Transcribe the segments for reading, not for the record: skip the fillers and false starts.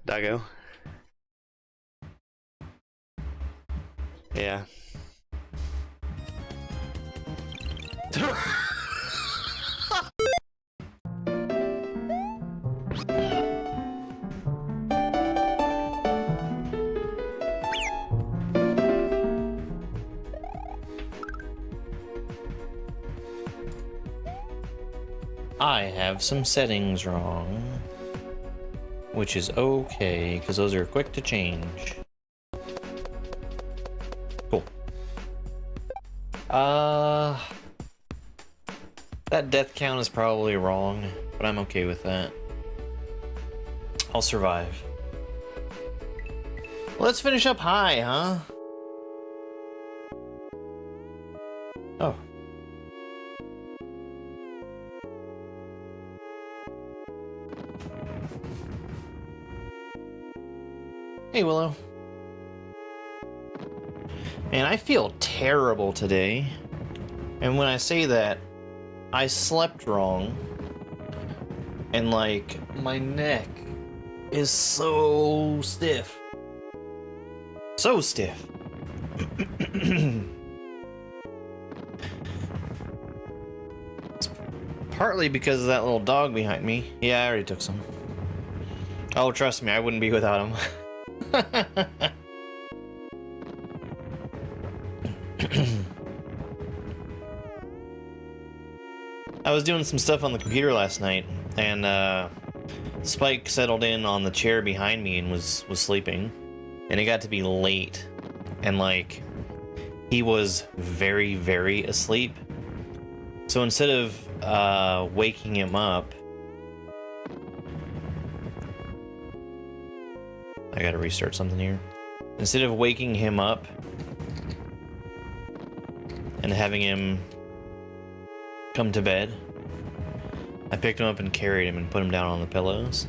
Doggo. Yeah. I have some settings wrong, which is okay, because those are quick to change. Cool. That death count is probably wrong, but I'm okay with that. I'll survive. Let's finish up high, huh? Oh. Hey, Willow. Man, I feel terrible today. And when I say that, I slept wrong. And, like, my neck is so stiff. So stiff. It's partly because of that little dog behind me. Yeah, I already took some. Oh, trust me, I wouldn't be without him. I was doing some stuff on the computer last night, and Spike settled in on the chair behind me and was sleeping, and it got to be late, and like he was very, very asleep. So instead of waking him up, I gotta restart something here. Instead of waking him up and having him come to bed, I picked him up and carried him and put him down on the pillows.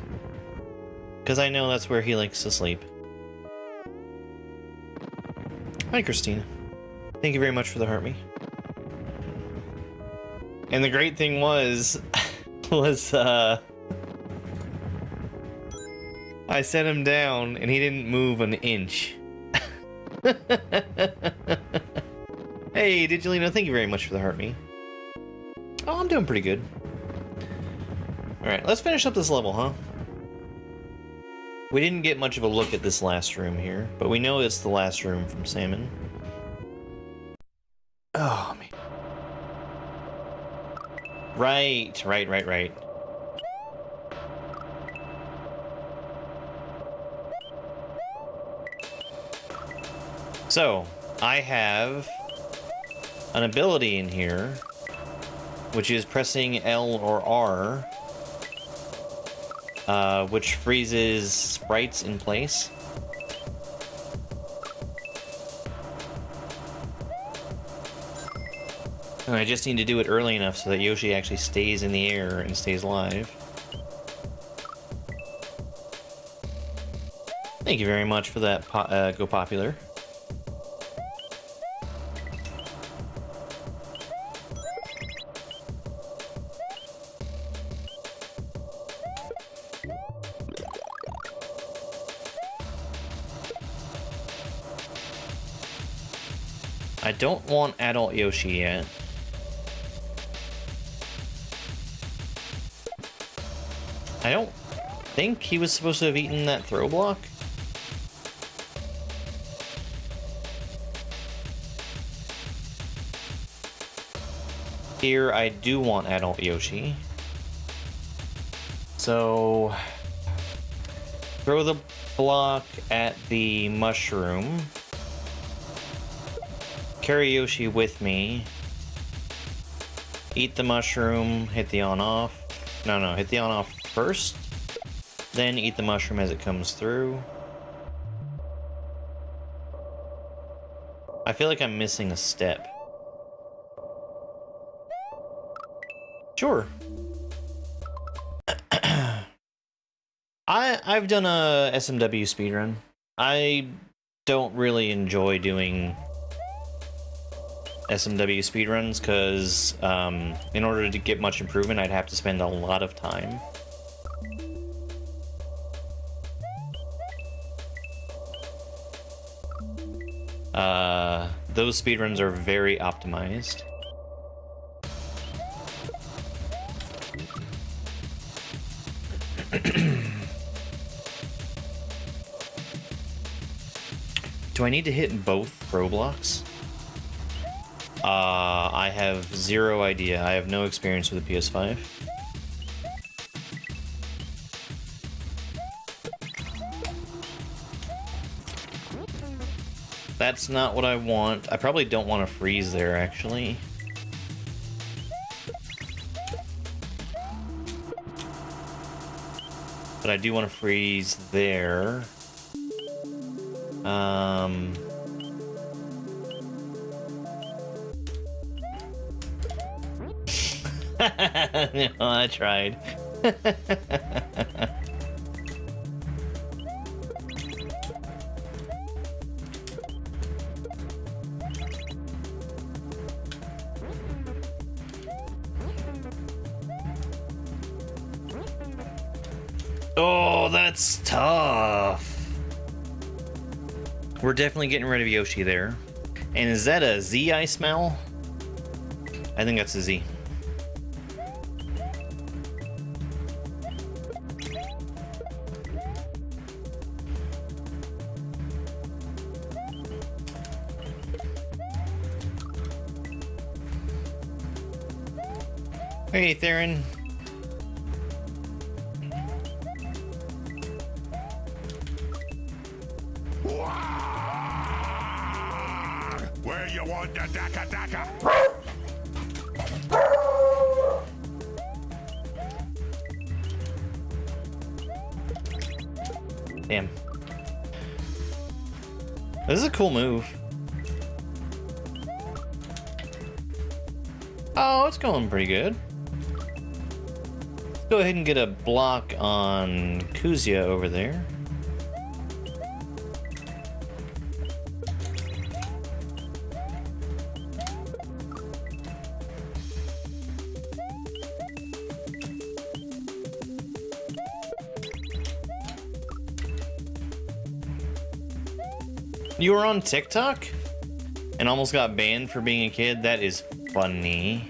Because I know that's where he likes to sleep. Hi, Christina. Thank you very much for the heart me. And the great thing was I set him down and he didn't move an inch. Hey, Digilino, thank you very much for the heart me. Oh, I'm doing pretty good. Alright, let's finish up this level, huh? We didn't get much of a look at this last room here, but we know it's the last room from Salmon. Oh, man. Right. So, I have an ability in here, which is pressing L or R, which freezes sprites in place. And I just need to do it early enough so that Yoshi actually stays in the air and stays alive. Thank you very much for that, Go Popular. I don't want adult Yoshi yet. I don't think he was supposed to have eaten that throw block. Here, I do want adult Yoshi. So, throw the block at the mushroom. Carry Yoshi with me. Eat the mushroom, hit the on-off. No, hit the on-off first. Then eat the mushroom as it comes through. I feel like I'm missing a step. Sure. I've done a SMW speedrun. I don't really enjoy doing SMW speedruns because in order to get much improvement, I'd have to spend a lot of time. Those speedruns are very optimized. Do I need to hit both throw blocks? I have zero idea. I have no experience with the PS5. That's not what I want. I probably don't want to freeze there, actually. But I do want to freeze there. No, I tried. Oh, that's tough. We're definitely getting rid of Yoshi there. And is that a Z I smell? I think that's a Z. Hey, Theron. Where you want the daka daka? Damn. This is a cool move. Oh, it's going pretty good. Let's go ahead and get a block on Kuzia over there. You were on TikTok and almost got banned for being a kid? That is funny.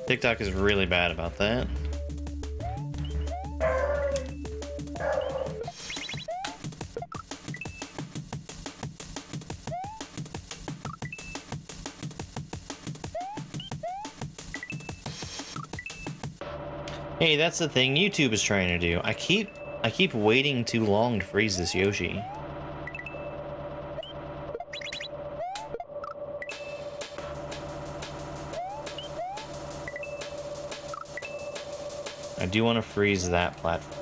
TikTok is really bad about that. Hey, that's the thing YouTube is trying to do. I keep waiting too long to freeze this Yoshi. I do want to freeze that platform.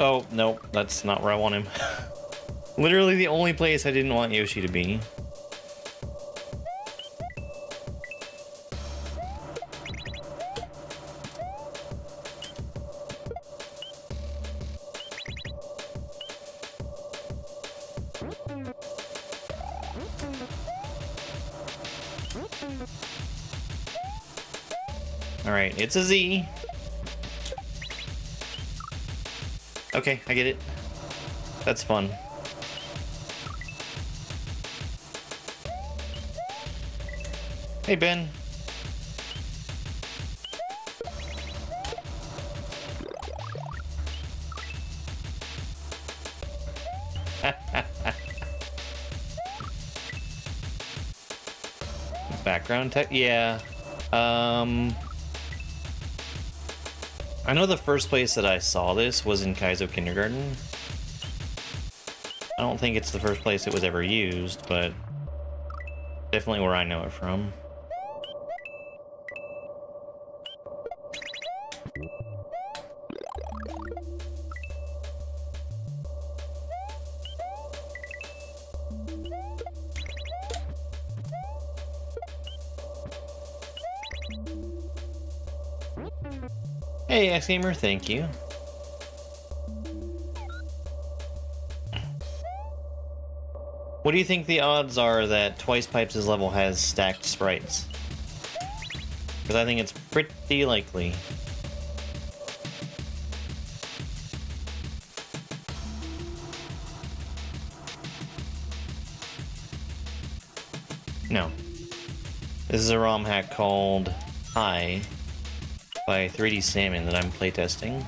Oh, no, that's not where I want him. Literally the only place I didn't want Yoshi to be. Alright, it's a Z. Okay, I get it. That's fun. Hey, Ben. Background tech? Yeah. I know the first place that I saw this was in Kaizo Kindergarten. I don't think it's the first place it was ever used, but definitely where I know it from. Hey, X-Gamer, thank you. What do you think the odds are that Twice Pipes' level has stacked sprites? Because I think it's pretty likely. No. This is a ROM hack called Hi by 3Dsalmon that I'm playtesting.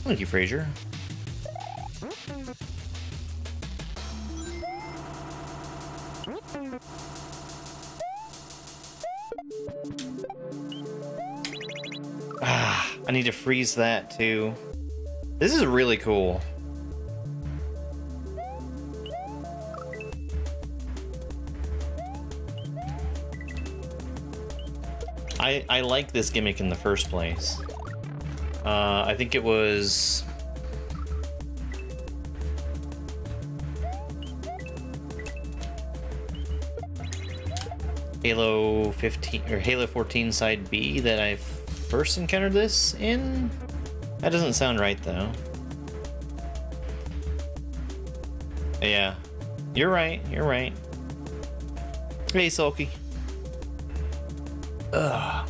Thank you, Fraser. I need to freeze that too. This is really cool. I like this gimmick in the first place. I think it was Halo 15 or Halo 14 Side B that I first encountered this in. That doesn't sound right though. Yeah, you're right. You're right. Hey, Sulky. Ugh.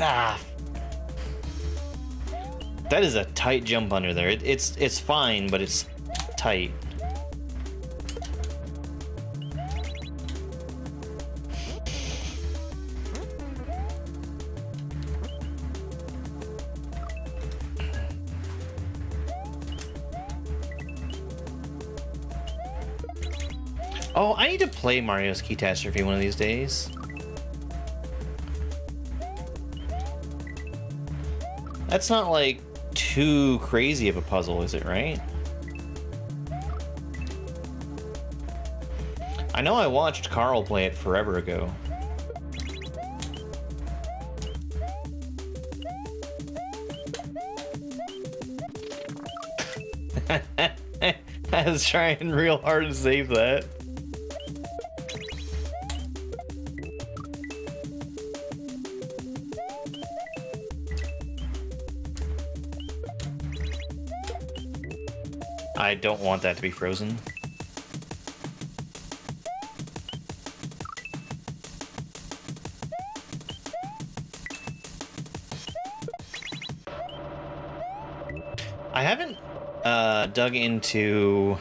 Ah. That is a tight jump under there. It's fine, but it's tight. Oh, I need to play Mario's Catastrophe one of these days. That's not like too crazy of a puzzle, is it, right? I know I watched Carl play it forever ago. I was trying real hard to save that. I don't want that to be frozen. I haven't dug into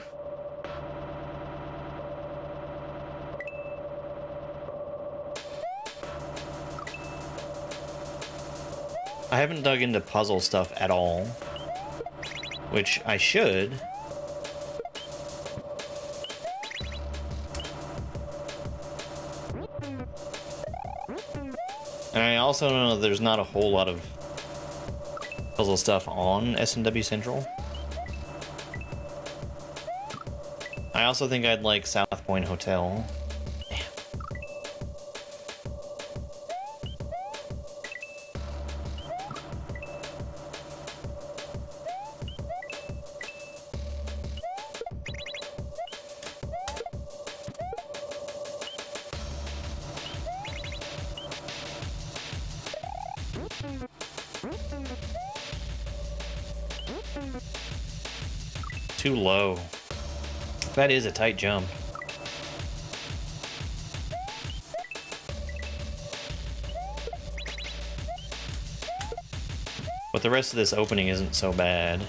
puzzle stuff at all, which I should. And I also know there's not a whole lot of puzzle stuff on SMW Central. I also think I'd like South Point Hotel. Too low. That is a tight jump. But the rest of this opening isn't so bad.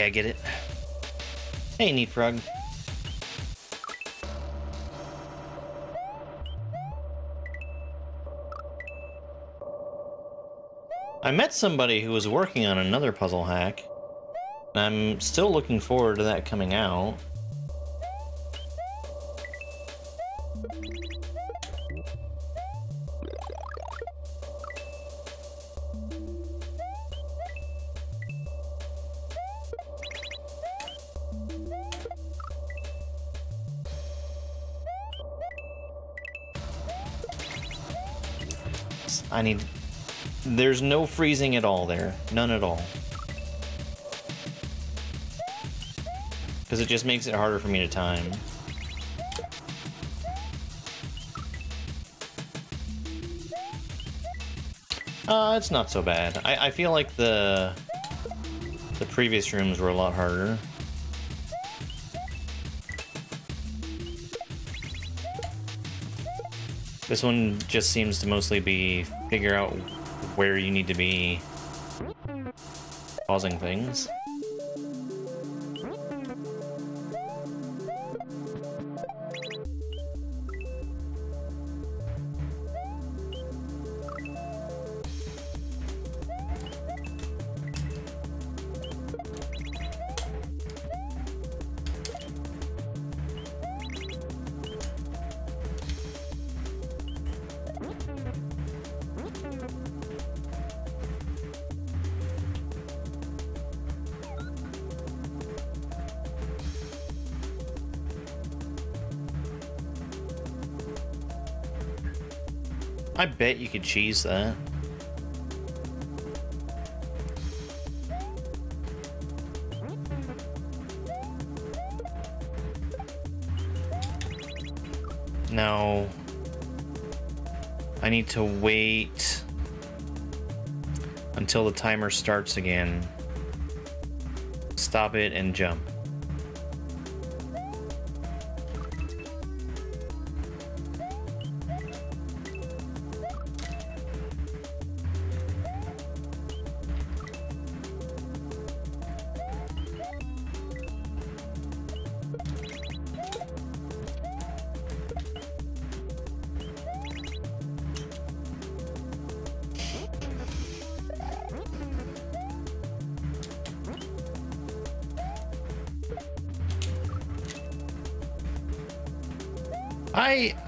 Okay, I get it. Hey, neat frog. I met somebody who was working on another puzzle hack. I'm still looking forward to that coming out. I need... There's no freezing at all there. None at all. Because it just makes it harder for me to time. It's not so bad. I feel like the previous rooms were a lot harder. This one just seems to mostly be figure out where you need to be pausing things. I bet you could cheese that. No. I need to wait until the timer starts again. Stop it and jump.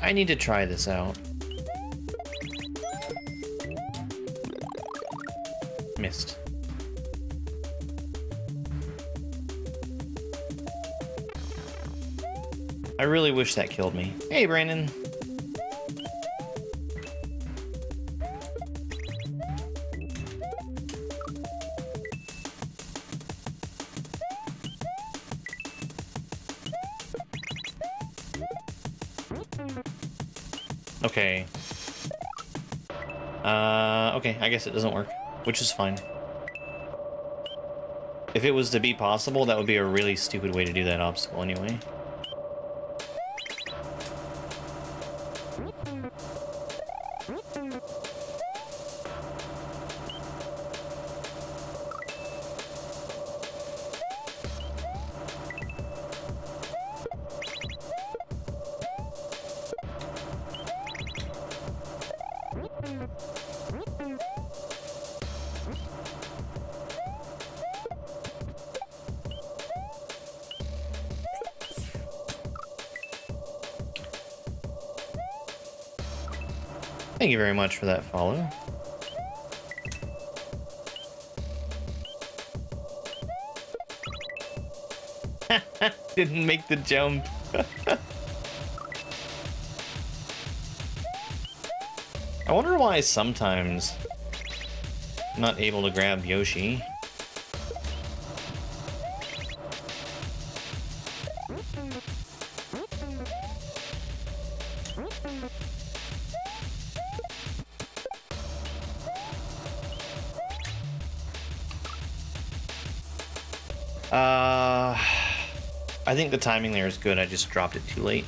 I need to try this out. Missed. I really wish that killed me. Hey, Brandon. Okay. Okay, I guess it doesn't work, which is fine. If it was to be possible, that would be a really stupid way to do that obstacle anyway. Thank you very much for that follow. Didn't make the jump. I wonder why sometimes I'm not able to grab Yoshi. I think the timing there is good. I just dropped it too late.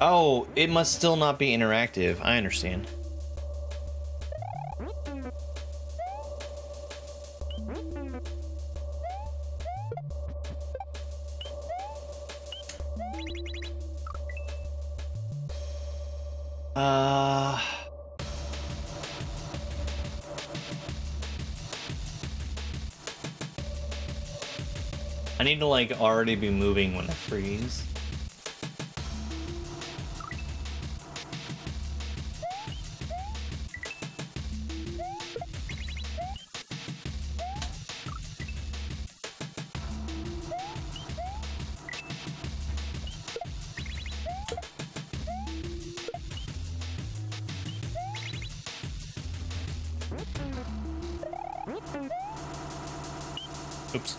Oh, it must still not be interactive. I understand. I need to like already be moving when I freeze. Oops.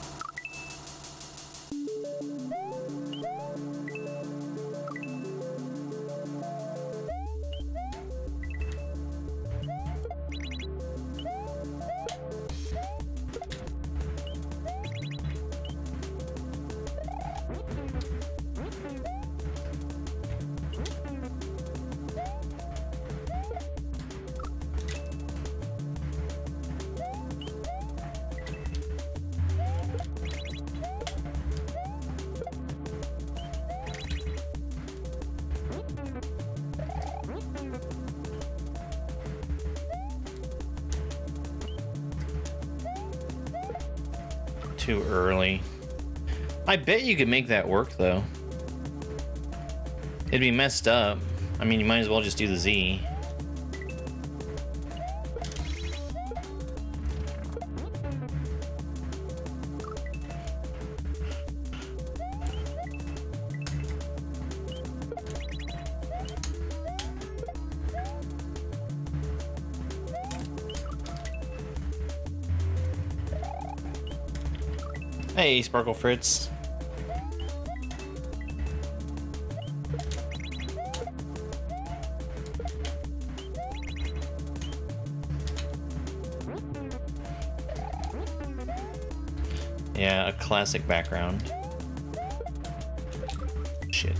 Too early. I bet you could make that work though. It'd be messed up. I mean, you might as well just do the Z. Hey, Sparkle Fritz. Yeah, a classic background. Shit.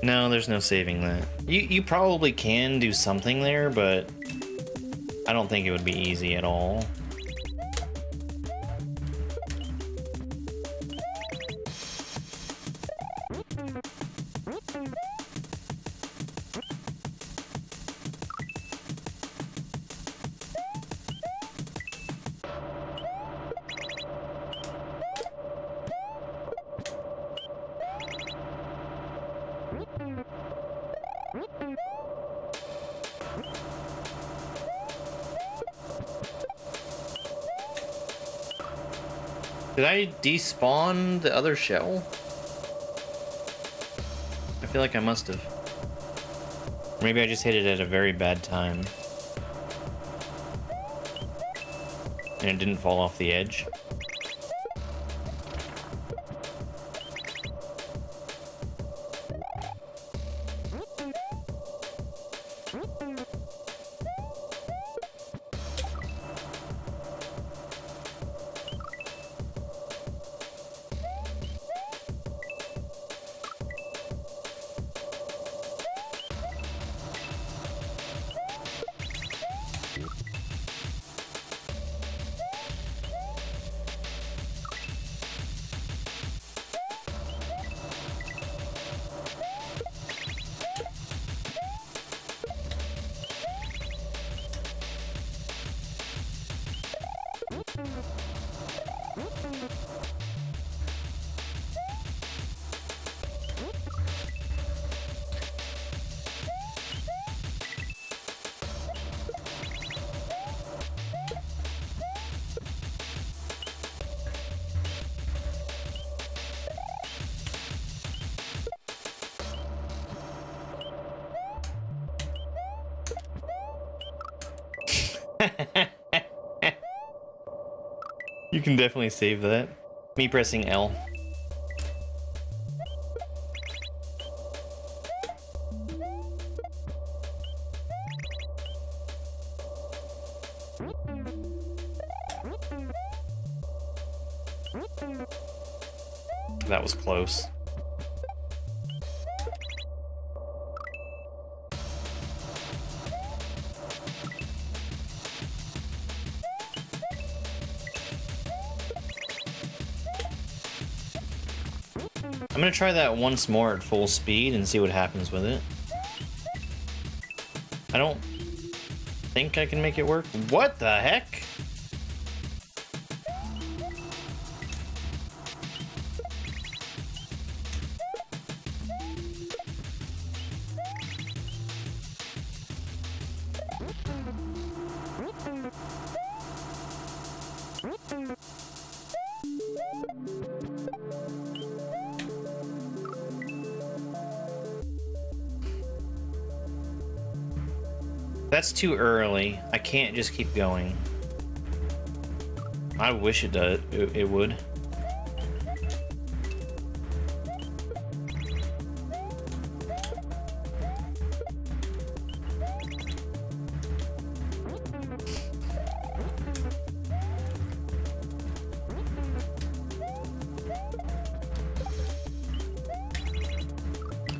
No, there's no saving that. You probably can do something there, but I don't think it would be easy at all. Did I despawn the other shell? I feel like I must have. Maybe I just hit it at a very bad time. And it didn't fall off the edge. You can definitely save that. Me pressing L. That was close. I'm gonna try that once more at full speed and see what happens with it. I don't think I can make it work. What the heck? That's too early. I can't just keep going. I wish it does. It would.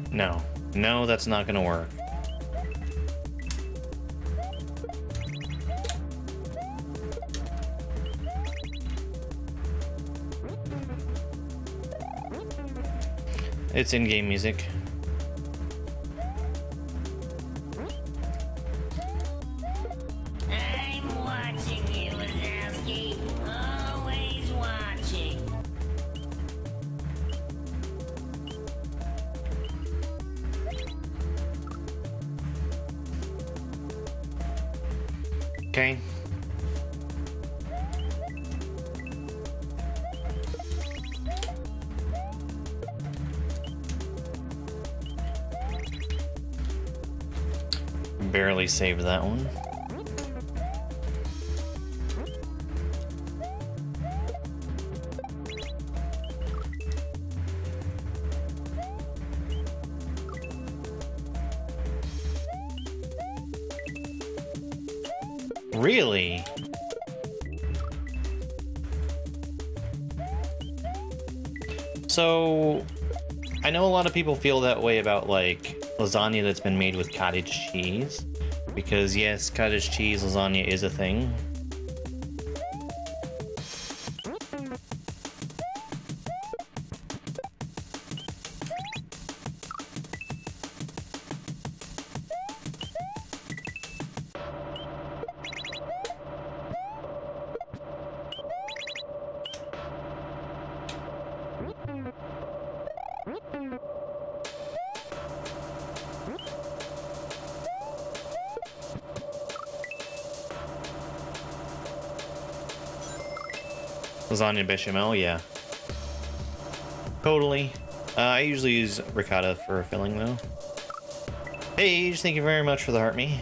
No. No, that's not gonna work. It's in-game music. I'm watching you, Wazowski. Always watching. Okay. Barely saved that one. Really? So, I know a lot of people feel that way about like lasagna that's been made with cottage cheese, because yes, cottage cheese lasagna is a thing. Lasagna bechamel, yeah. Totally. I usually use ricotta for filling, though. Paige, thank you very much for the heart me.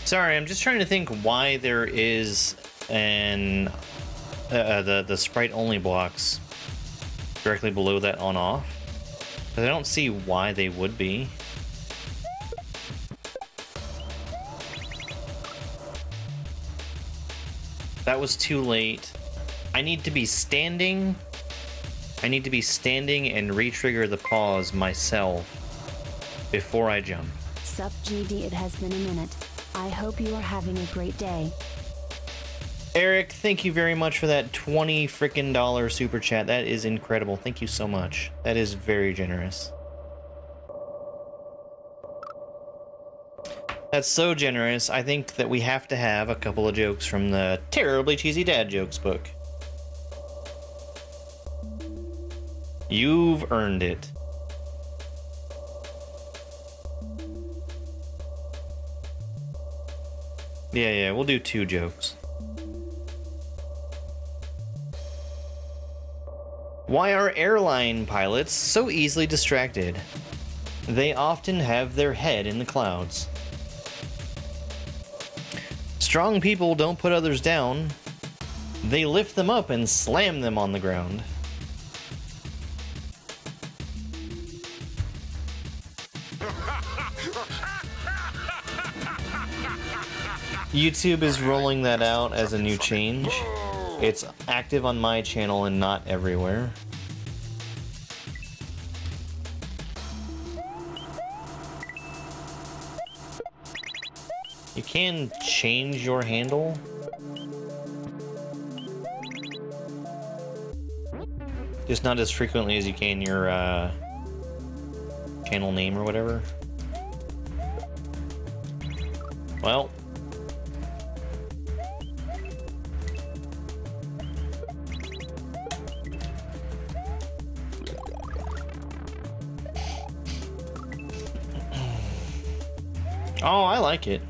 Sorry, I'm just trying to think why there is an the sprite only blocks directly below that on off. But I don't see why they would be. That was too late. I need to be standing. I need to be standing and re-trigger the pause myself before I jump. Sup GD, it has been a minute. I hope you are having a great day. Eric, thank you very much for that $20 frickin' super chat. That is incredible. Thank you so much. That is very generous. That's so generous. I think that we have to have a couple of jokes from the Terribly Cheesy Dad Jokes book. You've earned it. Yeah, we'll do 2 jokes. Why are airline pilots so easily distracted? They often have their head in the clouds. Strong people don't put others down. They lift them up and slam them on the ground. YouTube is rolling that out as a new change. It's active on my channel and not everywhere. You can change your handle. Just not as frequently as you can your channel name or whatever. Well. Oh, I like it.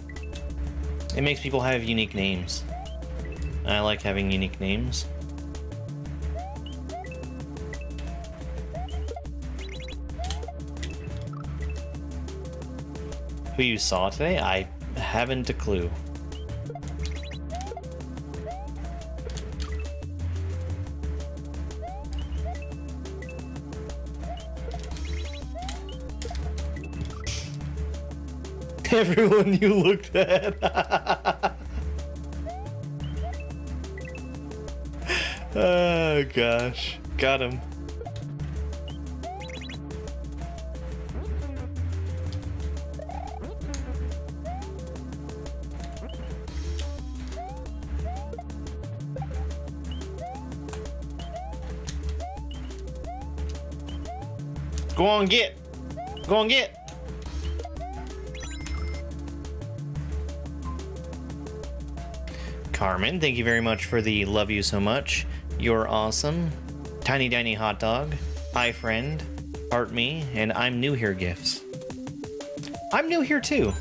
It makes people have unique names. I like having unique names. Who you saw today? I haven't a clue. Everyone you looked at. Oh gosh, got him. Go on, get. Go on, get. Carmen, thank you very much for the love you so much. You're awesome. Tiny Tiny Hot Dog. Hi friend. Heart me. And I'm new here gifts. I'm new here too.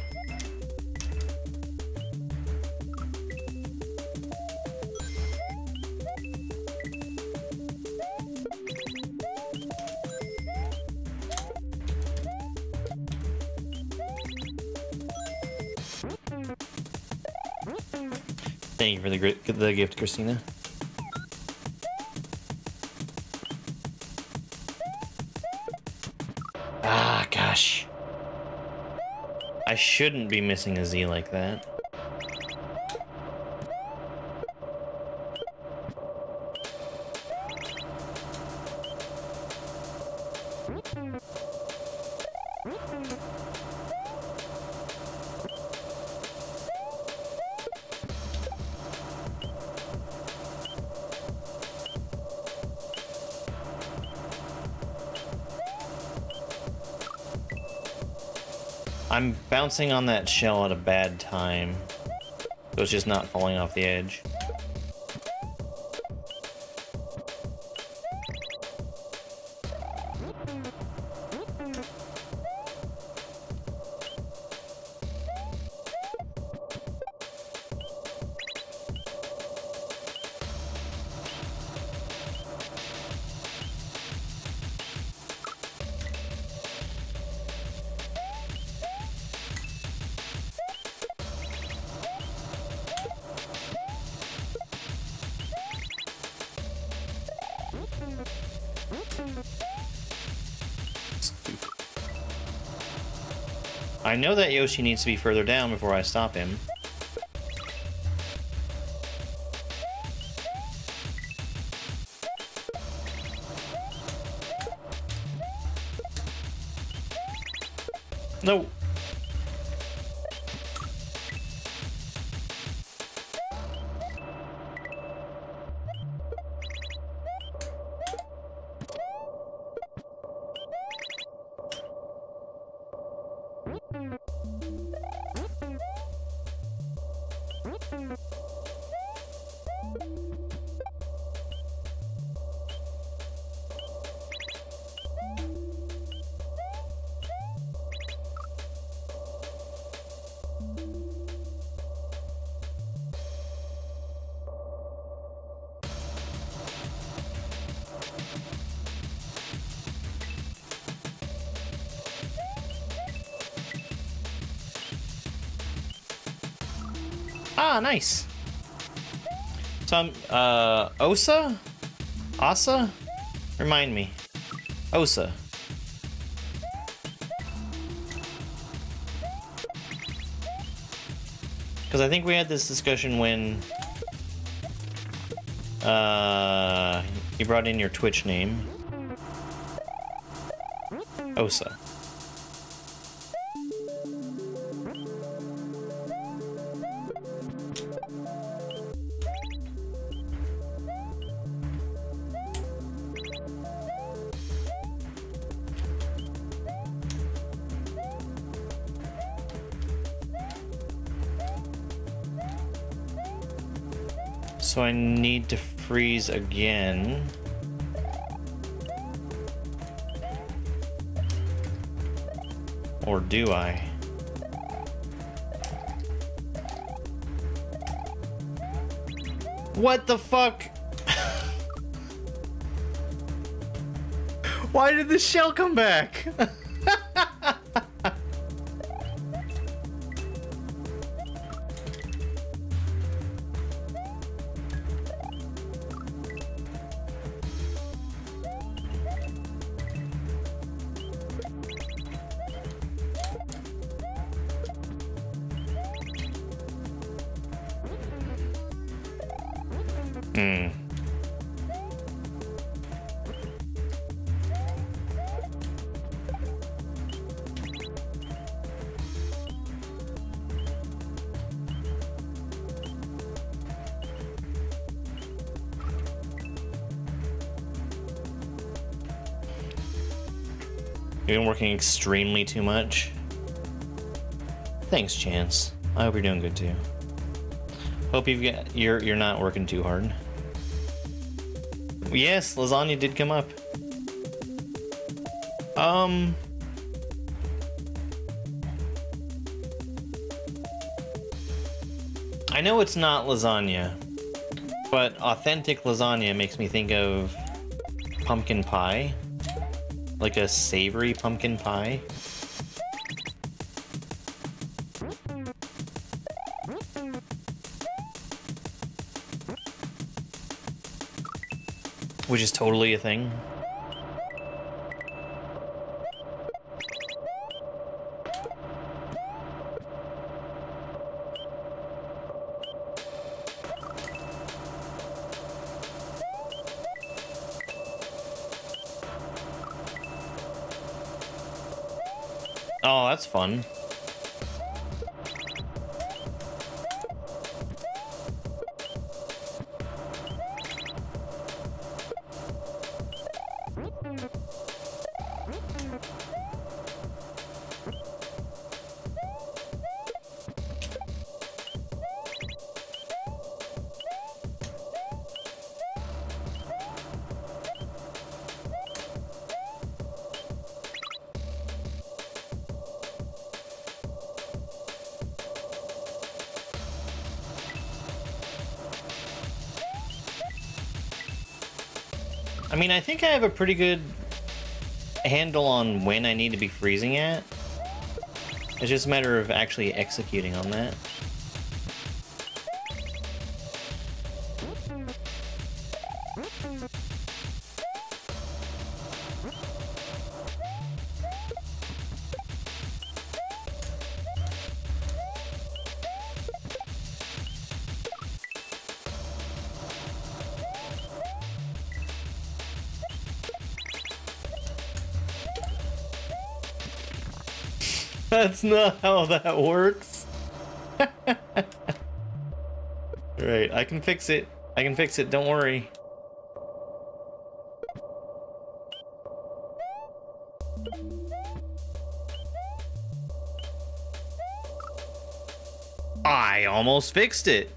Thank you for the gift, Christina. Ah, gosh. I shouldn't be missing a Z like that. I'm bouncing on that shell at a bad time, so it's just not falling off the edge. I know that Yoshi needs to be further down before I stop him. No. Ah, nice. So I'm, Osa? Asa? Remind me. Osa. Because I think we had this discussion when you brought in your Twitch name. Osa. So I need to freeze again. Or do I? What the fuck? Why did the shell come back? You've been working extremely too much. Thanks, Chance. I hope you're doing good too. Hope you're not working too hard. Yes, lasagna did come up. I know it's not lasagna, but authentic lasagna makes me think of pumpkin pie. Like a savory pumpkin pie. Which is totally a thing. Oh, that's fun. I mean, I think I have a pretty good handle on when I need to be freezing at. It's just a matter of actually executing on that. That's not how that works. Right, I can fix it. I can fix it, don't worry. I almost fixed it.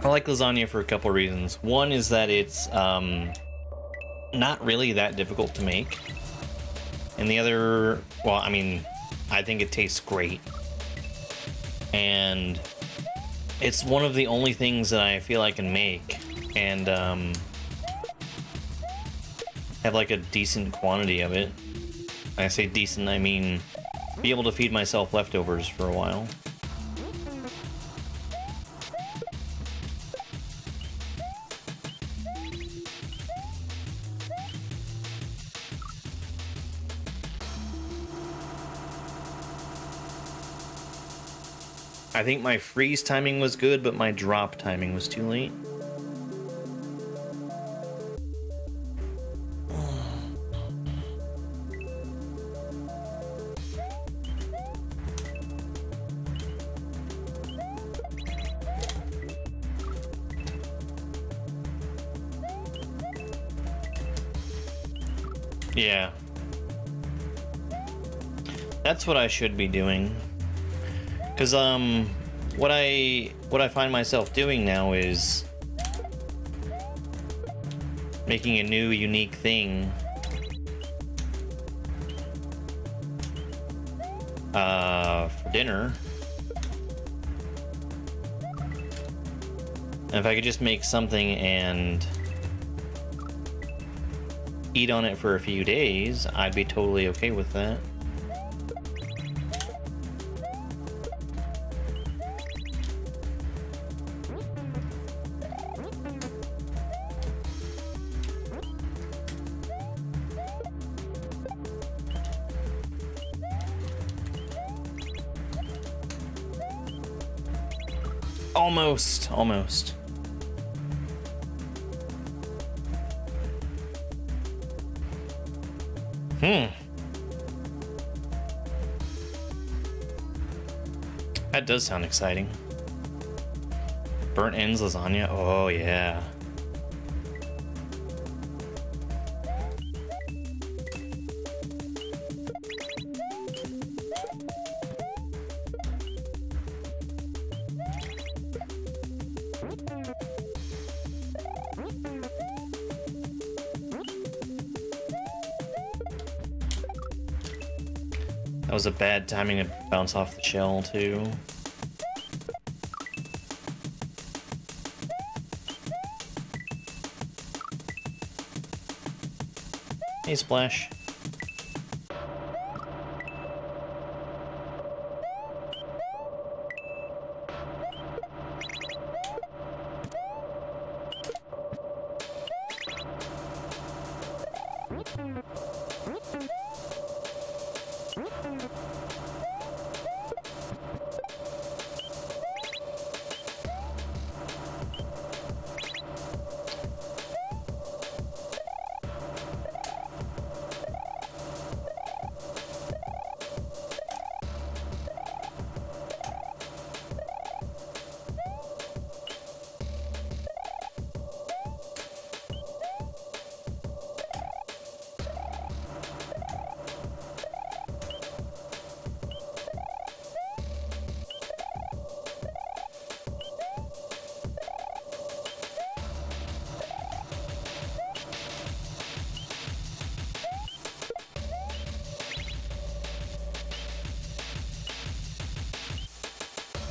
I like lasagna for a couple reasons. One is that it's not really that difficult to make. And the other, well, I mean, I think it tastes great. And it's one of the only things that I feel I can make and have like a decent quantity of it. When I say decent, I mean be able to feed myself leftovers for a while. I think my freeze timing was good, but my drop timing was too late. Yeah. That's what I should be doing. Cause what I find myself doing now is making a new unique thing for dinner. And if I could just make something and eat on it for a few days, I'd be totally okay with that. Almost. That does sound exciting. Burnt ends lasagna? Oh, yeah. That was a bad timing to bounce off the shell, too. Hey, Splash.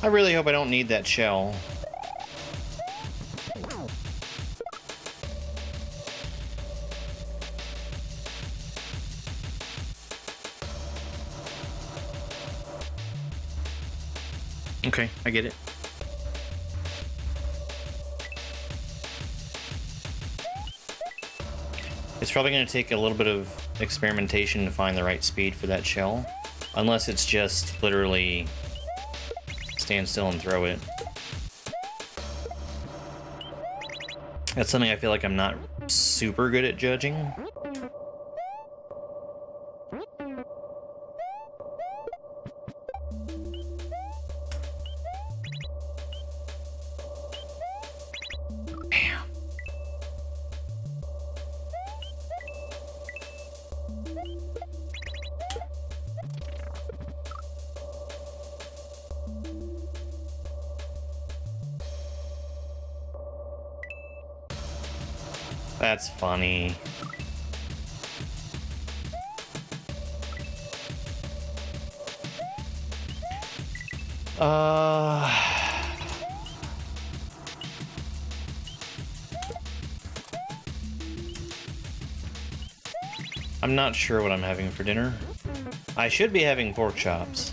I really hope I don't need that shell. Okay, I get it. It's probably going to take a little bit of experimentation to find the right speed for that shell. Unless it's just literally stand still and throw it. That's something I feel like I'm not super good at judging. That's funny. I'm not sure what I'm having for dinner. I should be having pork chops,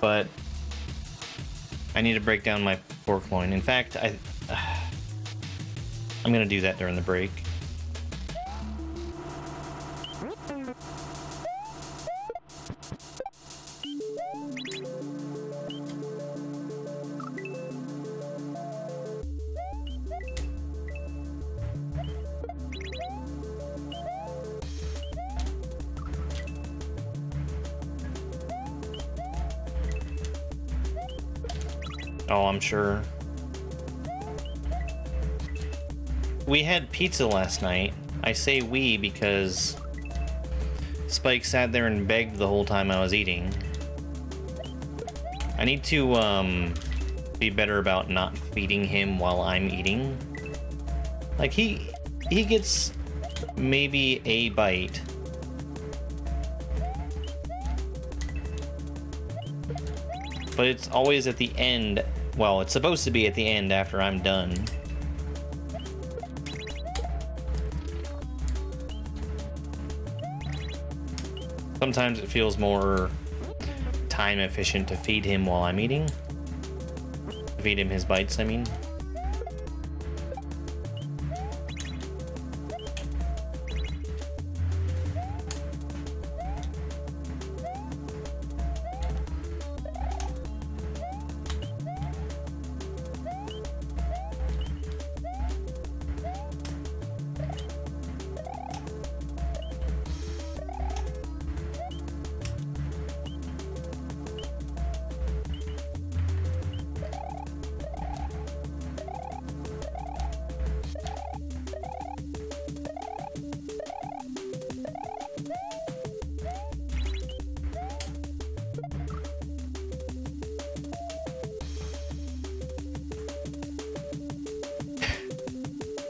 but I need to break down my pork loin. In fact, I'm gonna do that during the break. Oh, I'm sure. We had pizza last night. I say we because Spike sat there and begged the whole time I was eating. I need to be better about not feeding him while I'm eating. Like he gets maybe a bite. But it's always at the end. Well, it's supposed to be at the end after I'm done. Sometimes it feels more time efficient to feed him while I'm eating. Feed him his bites, I mean.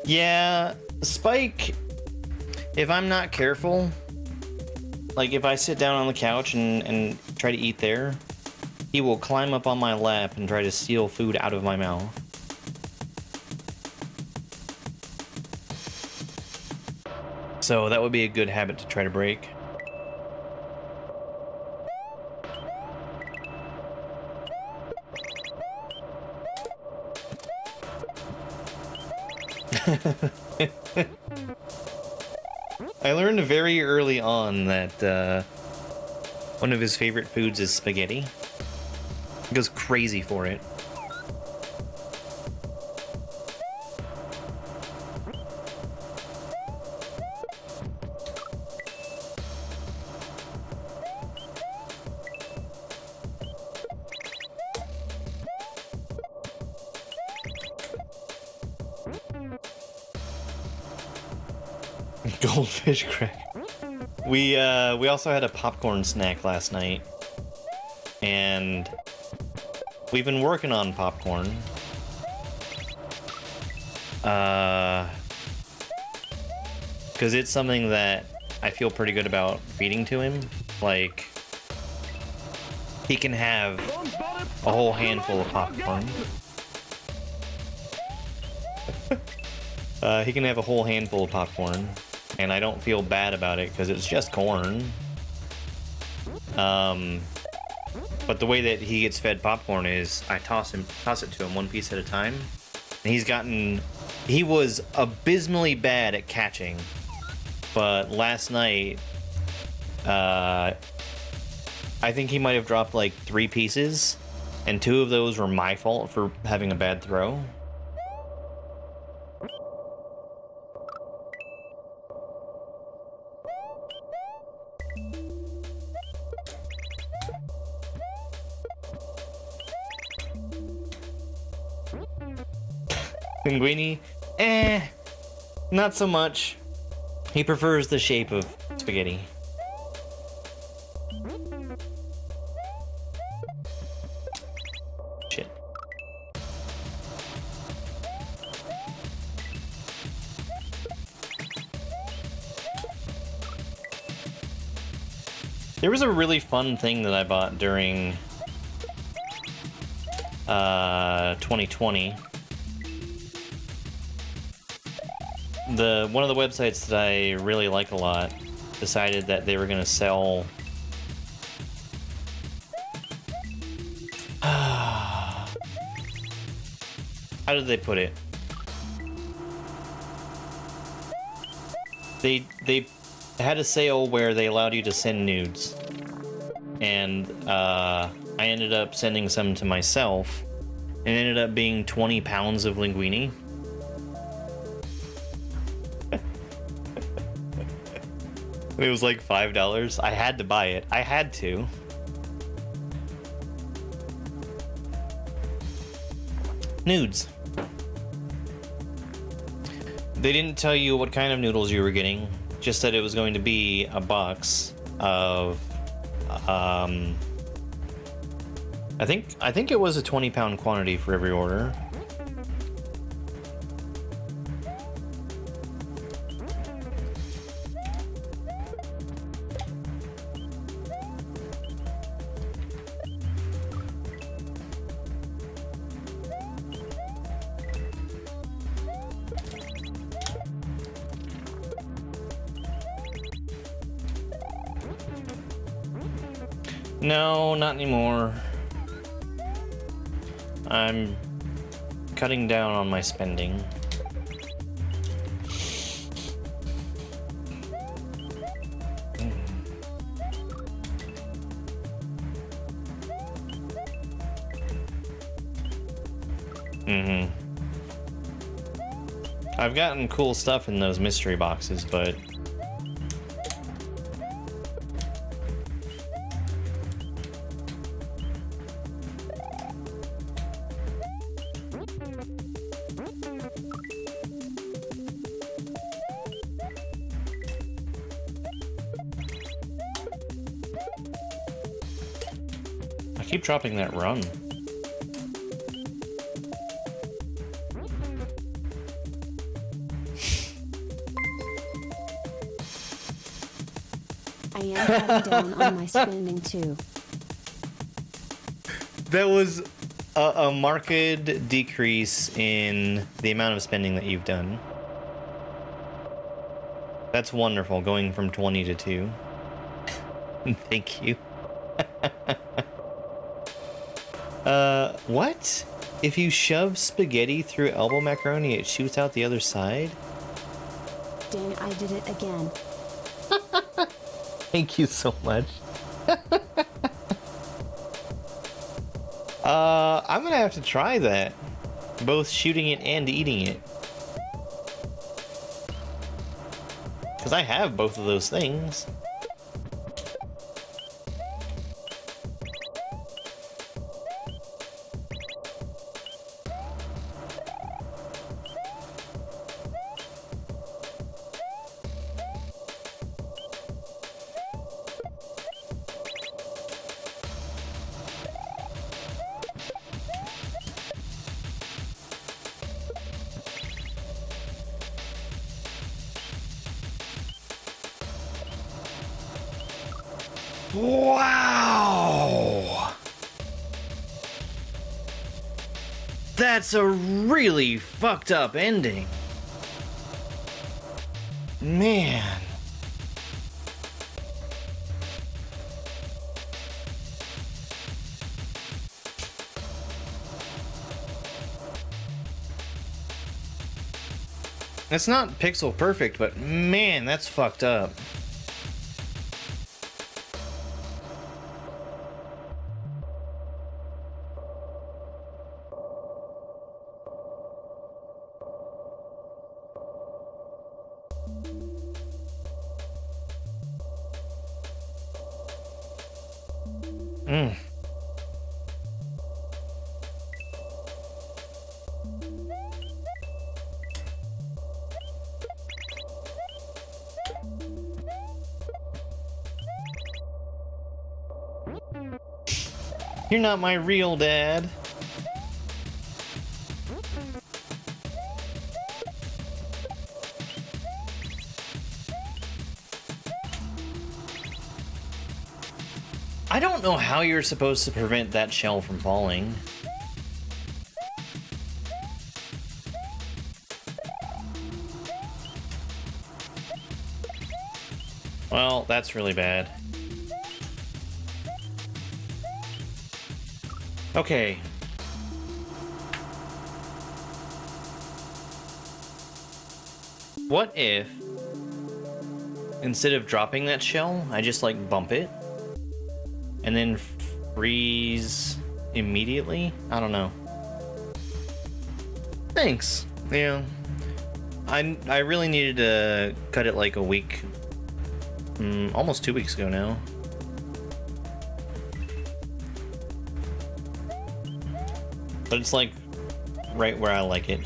Yeah, Spike, if I'm not careful, like if I sit down on the couch and try to eat there, he will climb up on my lap and try to steal food out of my mouth. So that would be a good habit to try to break. I learned very early on that one of his favorite foods is spaghetti. He goes crazy for it. Goldfish crack. We also had a popcorn snack last night, and we've been working on popcorn. Because it's something that I feel pretty good about feeding to him. Like, he can have a whole handful of popcorn. He can have a whole handful of popcorn, and I don't feel bad about it because it's just corn. But the way that he gets fed popcorn is I toss it to him one piece at a time. And he was abysmally bad at catching, but last night, I think he might have dropped like 3 pieces, and 2 of those were my fault for having a bad throw. Linguini? Not so much. He prefers the shape of spaghetti. Shit. There was a really fun thing that I bought during 2020. One of the websites that I really like a lot decided that they were gonna sell. How did they put it? They had a sale where they allowed you to send nudes, and I ended up sending some to myself, and it ended up being 20 pounds of linguine. It was like $5. I had to buy it. I had to. Nudes. They didn't tell you what kind of noodles you were getting, just that it was going to be a box of I think it was a 20-pound quantity for every order. No, not anymore. I'm cutting down on my spending. I've gotten cool stuff in those mystery boxes, but I keep dropping that run. I am cutting down on my spending too. That was a marked decrease in the amount of spending that you've done. That's wonderful, going from 20 to 2. Thank you. What? If you shove spaghetti through elbow macaroni, it shoots out the other side? Dang, I did it again. Thank you so much. I'm gonna have to try that. Both shooting it and eating it. Because I have both of those things. Wow! That's a really fucked up ending. Man. It's not pixel perfect, but man, that's fucked up. You're not my real dad. I don't know how you're supposed to prevent that shell from falling. Well, that's really bad. Okay. What if, instead of dropping that shell, I just like bump it and then freeze immediately? I don't know. Thanks. Yeah. I really needed to cut it like a week, almost 2 weeks ago now. But it's like right where I like it.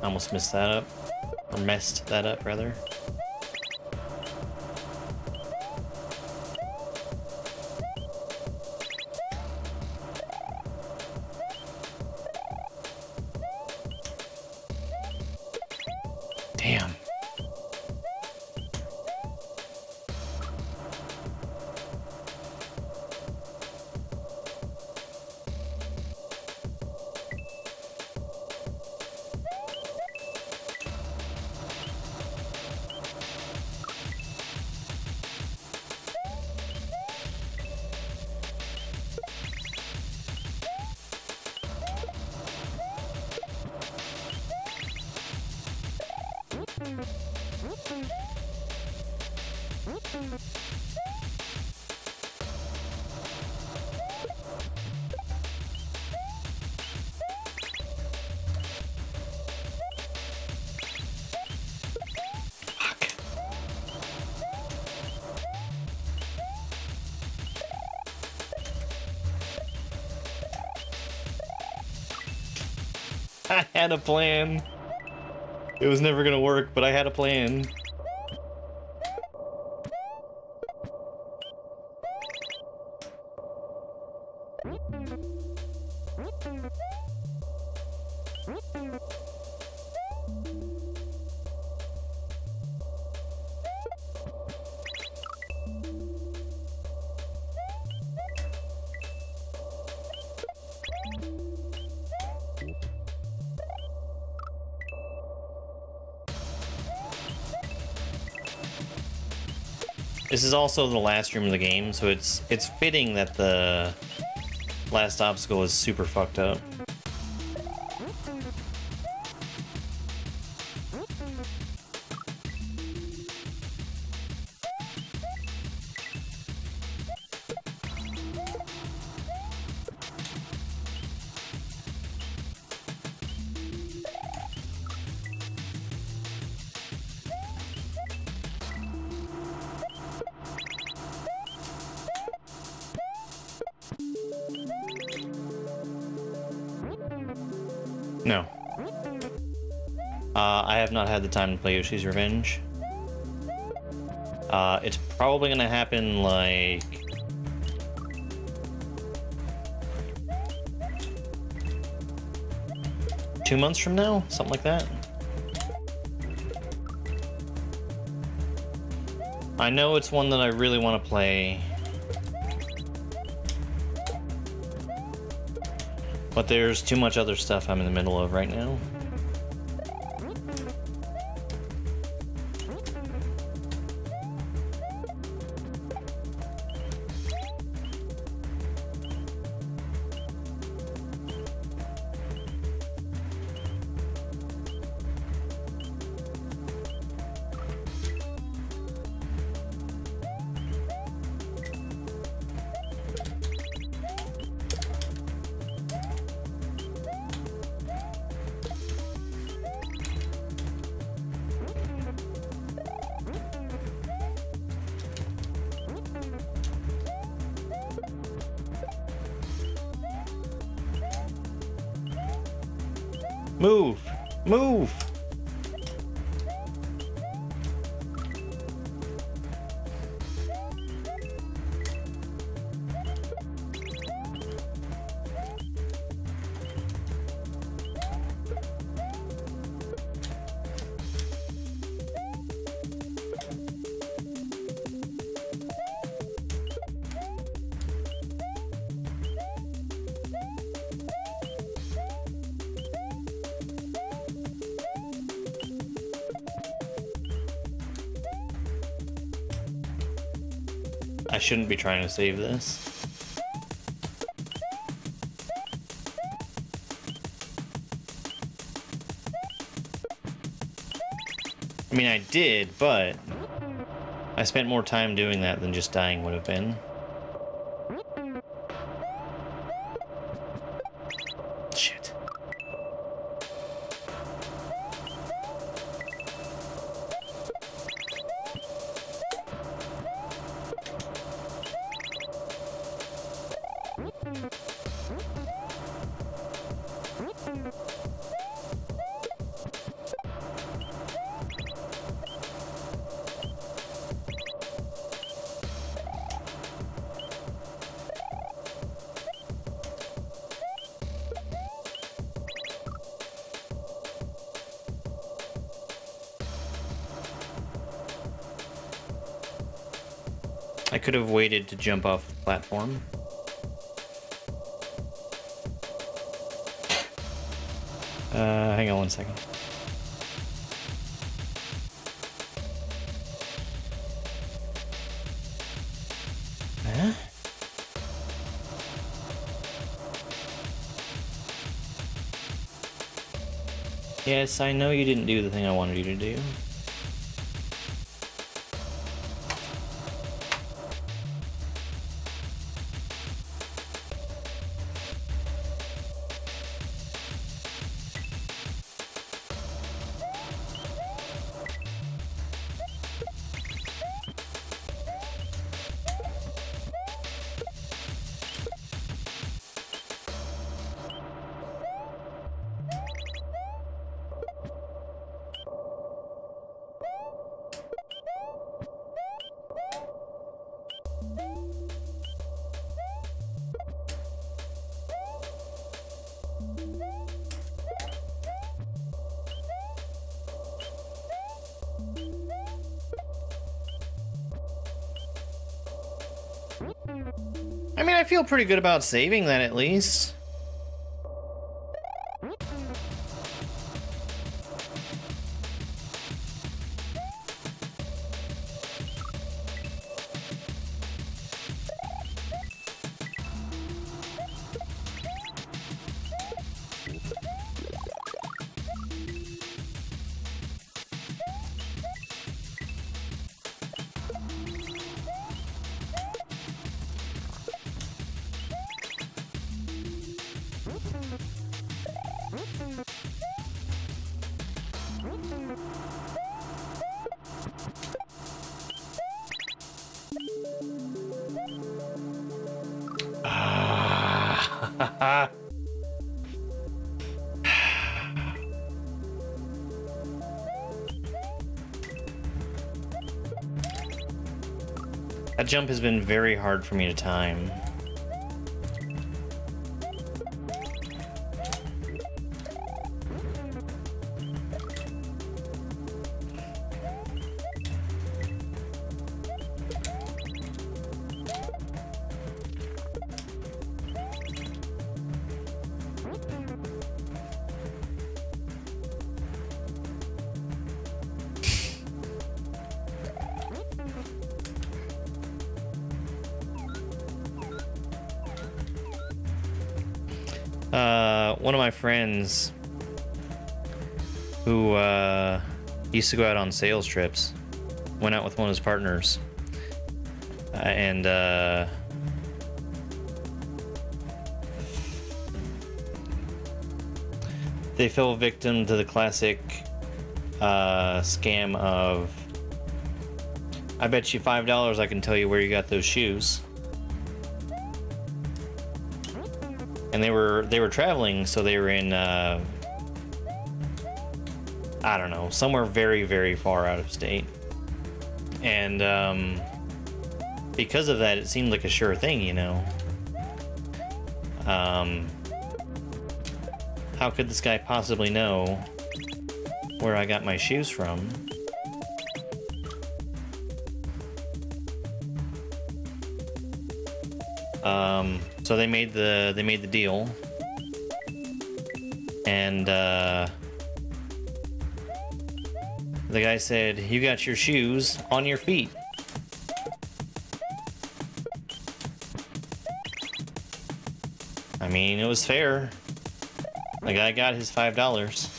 Almost messed that up. Or messed that up, rather. Damn. I had a plan. It was never gonna work, but I had a plan. This is also the last room of the game, so it's fitting that the last obstacle is super fucked up. No. I have not had the time to play Yoshi's Revenge. It's probably gonna happen like... two months from now? Something like that. I know it's one that I really want to play. But there's too much other stuff I'm in the middle of right now. Move! Move! I shouldn't be trying to save this. I mean, I did, but I spent more time doing that than just dying would have been. Shit. I could have waited to jump off the platform. Hang on one second. Huh? Yes, I know you didn't do the thing I wanted you to do. I mean, I feel pretty good about saving that at least. That jump has been very hard for me to time. One of my friends who used to go out on sales trips went out with one of his partners, and they fell victim to the classic scam of, I bet you $5 I can tell you where you got those shoes. And they were traveling, so they were in I don't know, somewhere very, very far out of state. And because of that, it seemed like a sure thing, you know. How could this guy possibly know where I got my shoes from? So they made the deal, and the guy said, "You got your shoes on your feet." I mean, it was fair. The guy got his $5.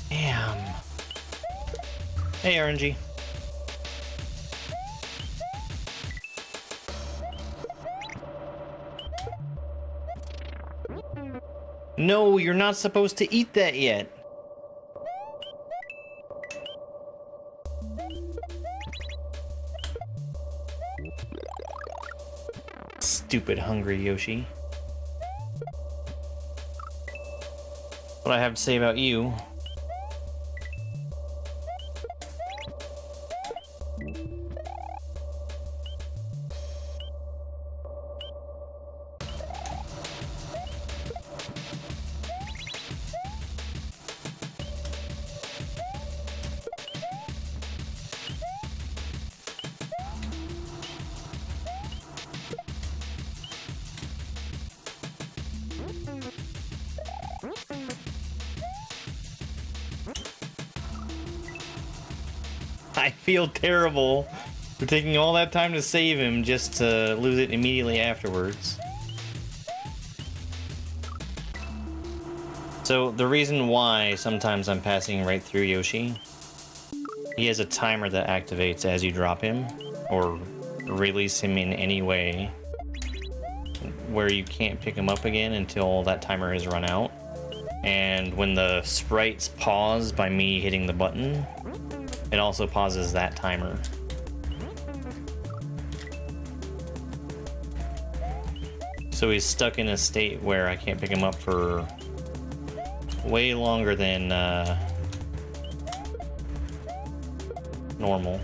Damn. Hey, RNG. No, you're not supposed to eat that yet. Stupid hungry Yoshi. What I have to say about you. I feel terrible for taking all that time to save him just to lose it immediately afterwards. So the reason why sometimes I'm passing right through Yoshi, he has a timer that activates as you drop him or release him in any way where you can't pick him up again until that timer has run out. And when the sprites pause by me hitting the button, it also pauses that timer. So he's stuck in a state where I can't pick him up for way longer than normal.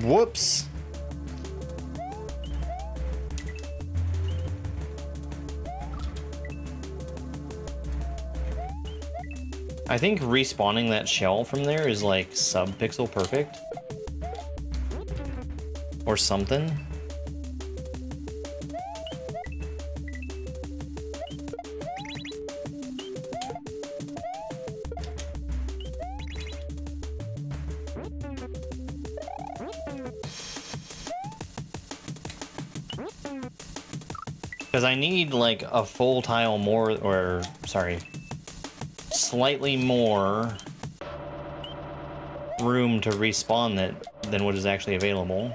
Whoops. I think respawning that shell from there is like sub-pixel perfect. Or something. Because I need like a full tile more, or sorry, slightly more room to respawn that than what is actually available.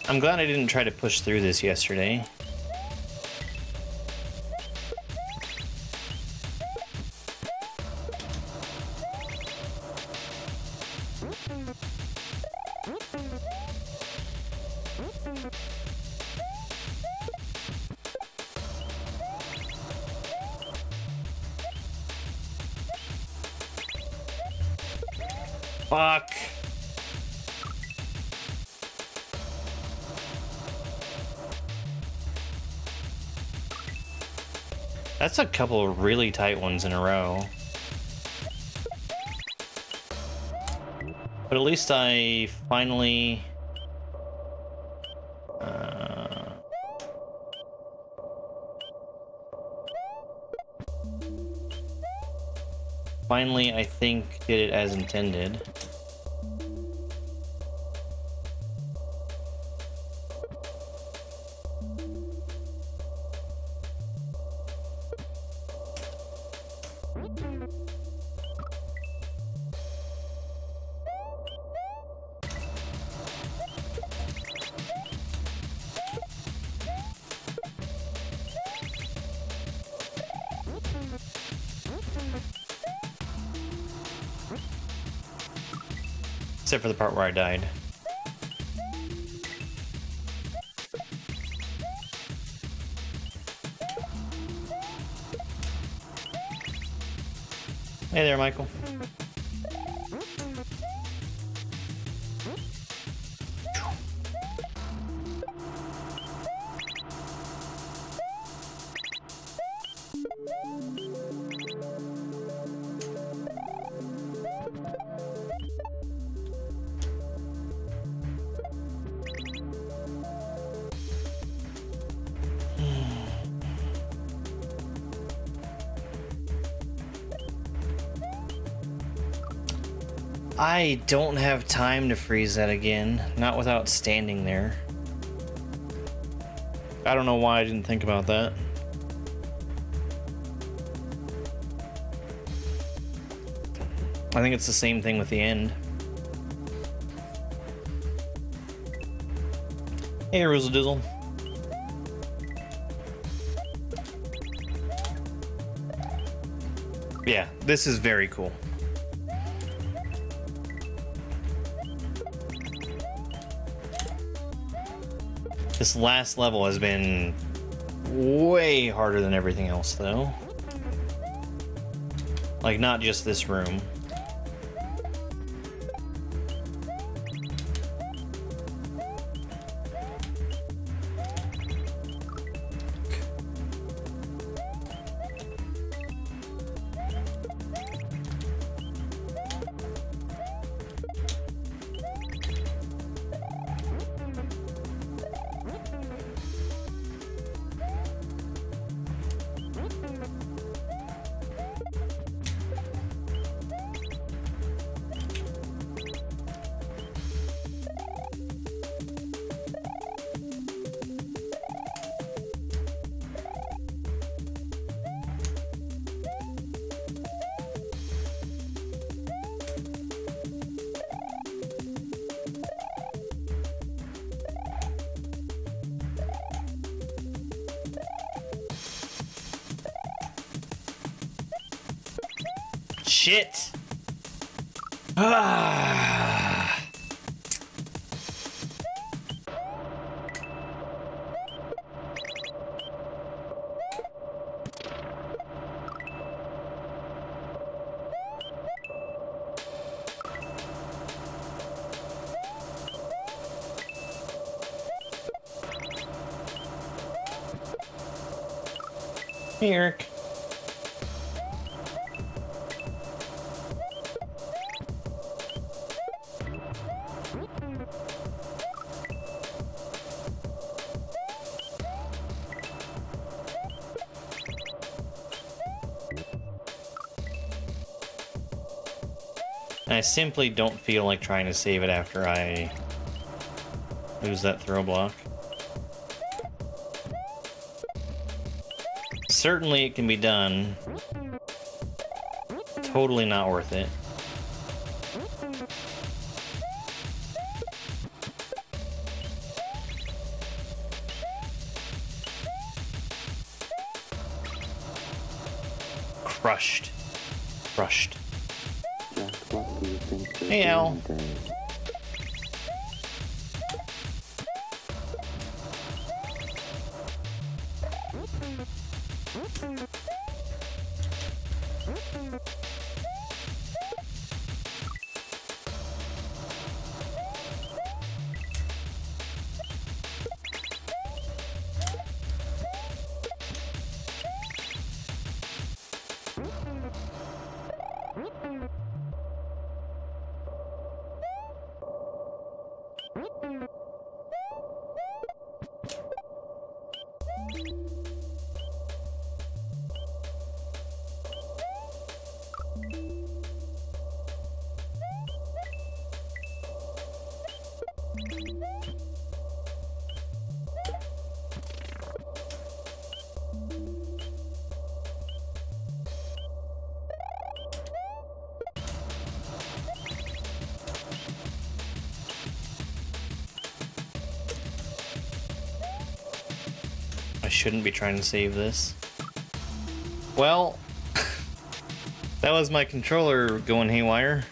I'm glad I didn't try to push through this yesterday. Fuck. That's a couple of really tight ones in a row. But at least I finally... finally, I think, did it as intended. Except for the part where I died. Hey there, Michael. I don't have time to freeze that again, not without standing there. I don't know why I didn't think about that. I think it's the same thing with the end. Hey, Roozle-Dizzle. Yeah, this is very cool. This last level has been way harder than everything else, though. Like, not just this room. Shit. Ah. Hey, Eric. I simply don't feel like trying to save it after I lose that throw block. Certainly it can be done. Totally not worth it. Crushed. Crushed. Hey, Al. I shouldn't be trying to save this. Well, that was my controller going haywire.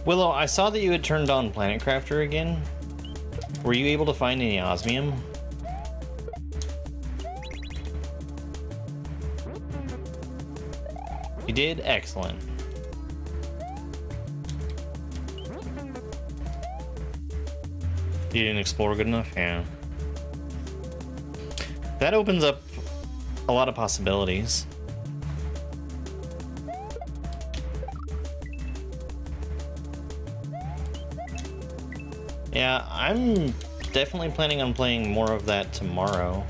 Willow, I saw that you had turned on Planet Crafter again. Were you able to find any osmium? You did? Excellent. You didn't explore good enough? Yeah. That opens up a lot of possibilities. Yeah, I'm definitely planning on playing more of that tomorrow.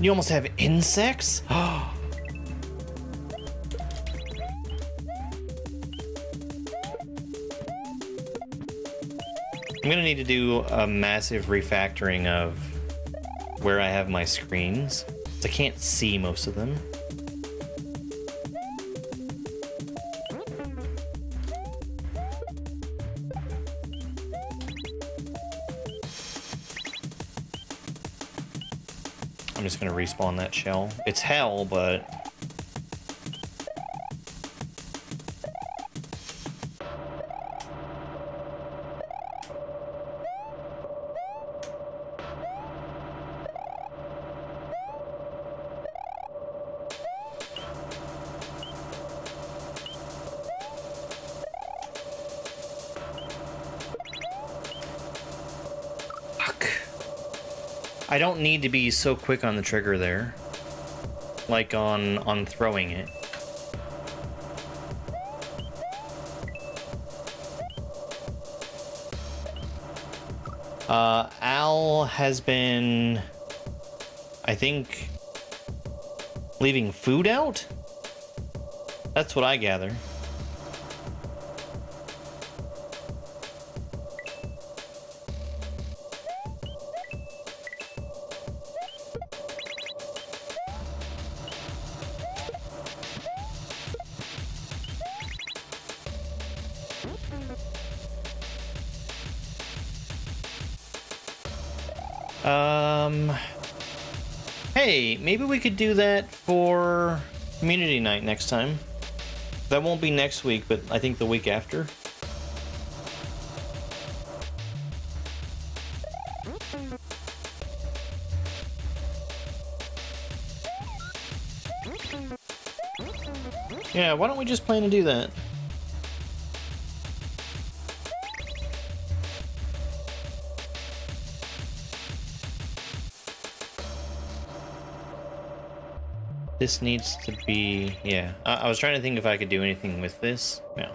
You almost have insects? I'm gonna need to do a massive refactoring of where I have my screens. I can't see most of them. I'm just gonna respawn that shell. It's hell, but... I don't need to be so quick on the trigger there, like on throwing it. Al has been, I think, leaving food out? That's what I gather. Hey, maybe we could do that for community night next time. That won't be next week, but I think the week after. Yeah, why don't we just plan to do that? This needs to be, yeah. I was trying to think if I could do anything with this. Yeah.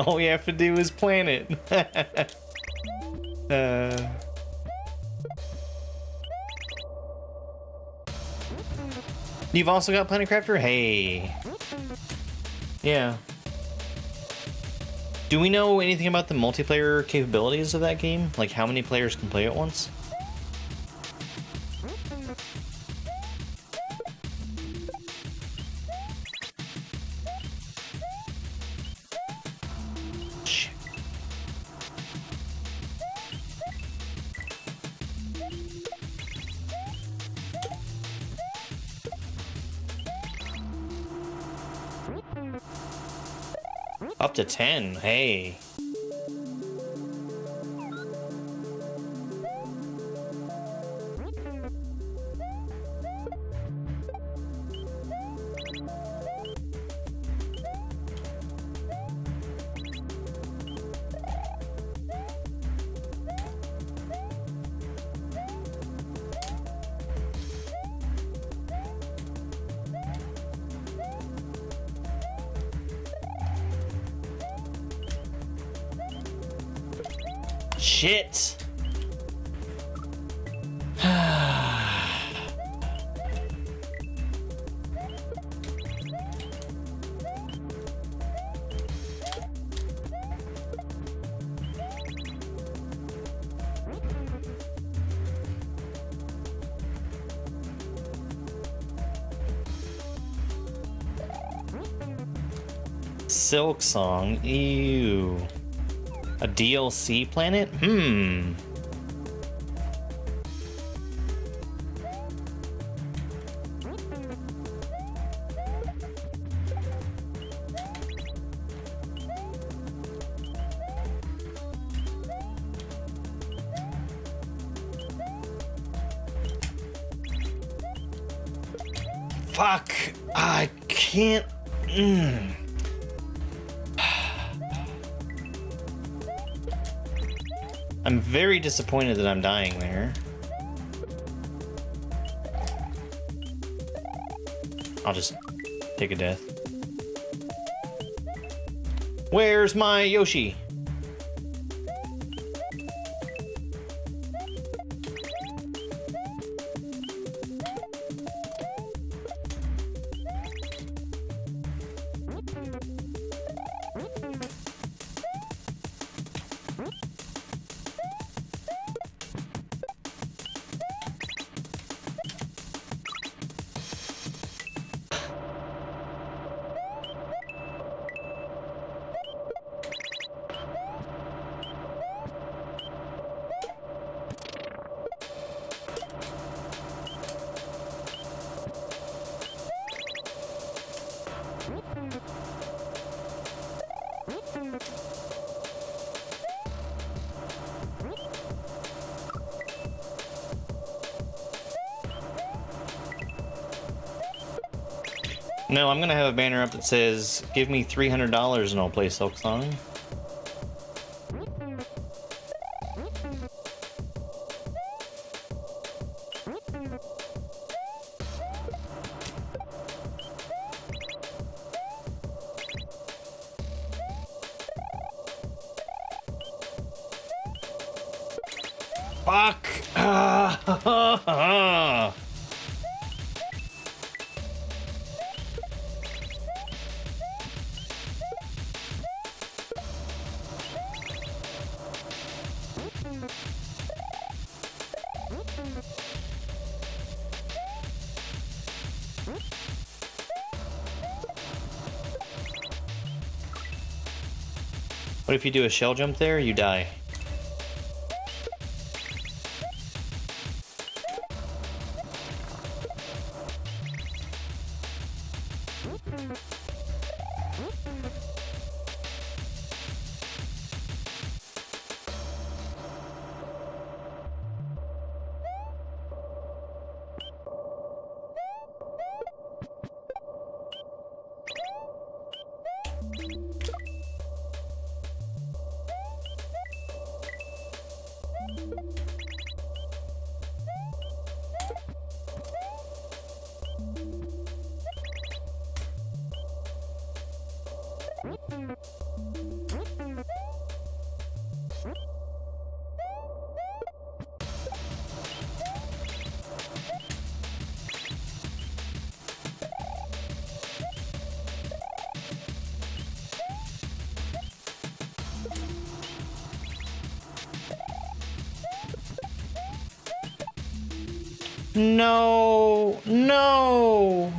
All we have to do is plan it. You've also got Planet Crafter? Hey. Yeah. Do we know anything about the multiplayer capabilities of that game? Like how many players can play at once? Shit. Up to 10, hey. Shit. Silk Song. Ew. A DLC planet? Hmm. Fuck! I can't. I'm very disappointed that I'm dying there. I'll just take a death. Where's my Yoshi? No, I'm gonna have a banner up that says, "Give me $300 and I'll play Silk Song." Fuck! What if you do a shell jump there? You die. No, no.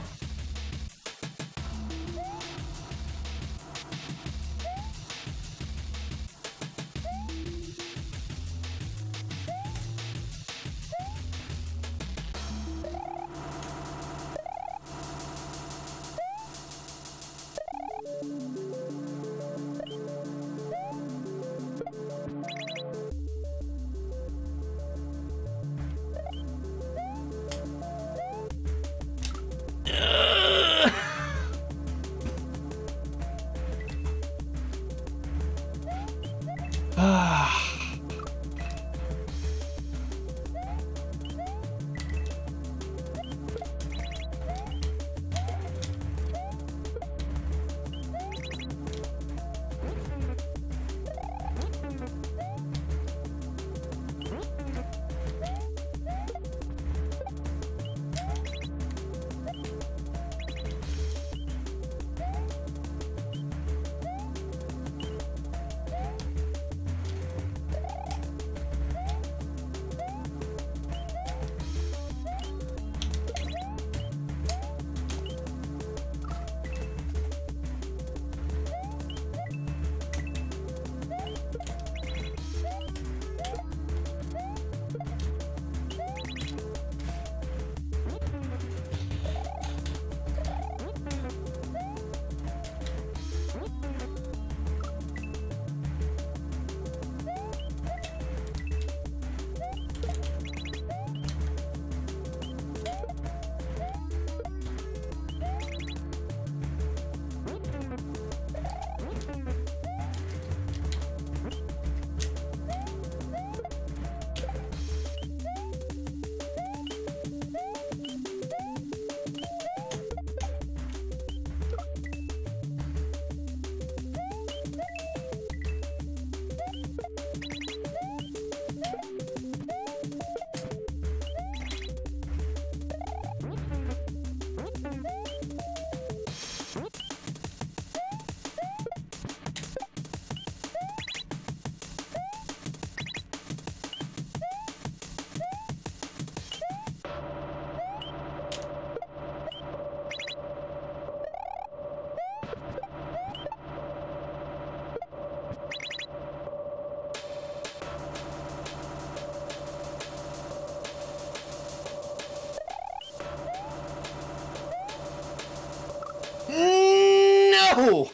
No!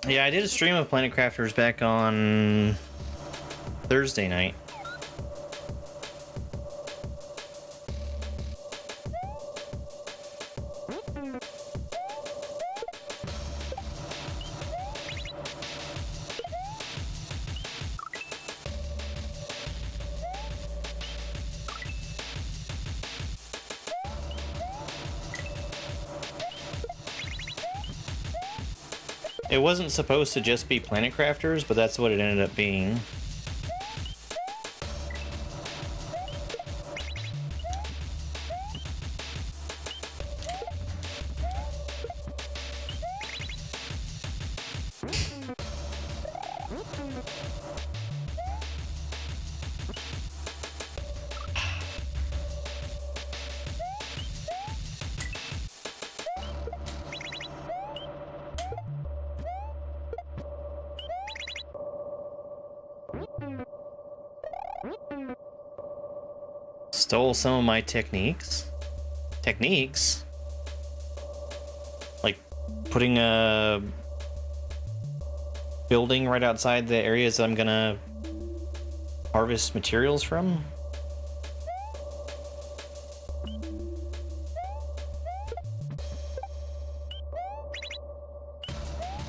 Yeah, I did a stream of Planet Crafters back on Thursday night. It wasn't supposed to just be Planet Crafters, but that's what it ended up being. Stole some of my techniques. Techniques? Like putting a building right outside the areas that I'm gonna harvest materials from?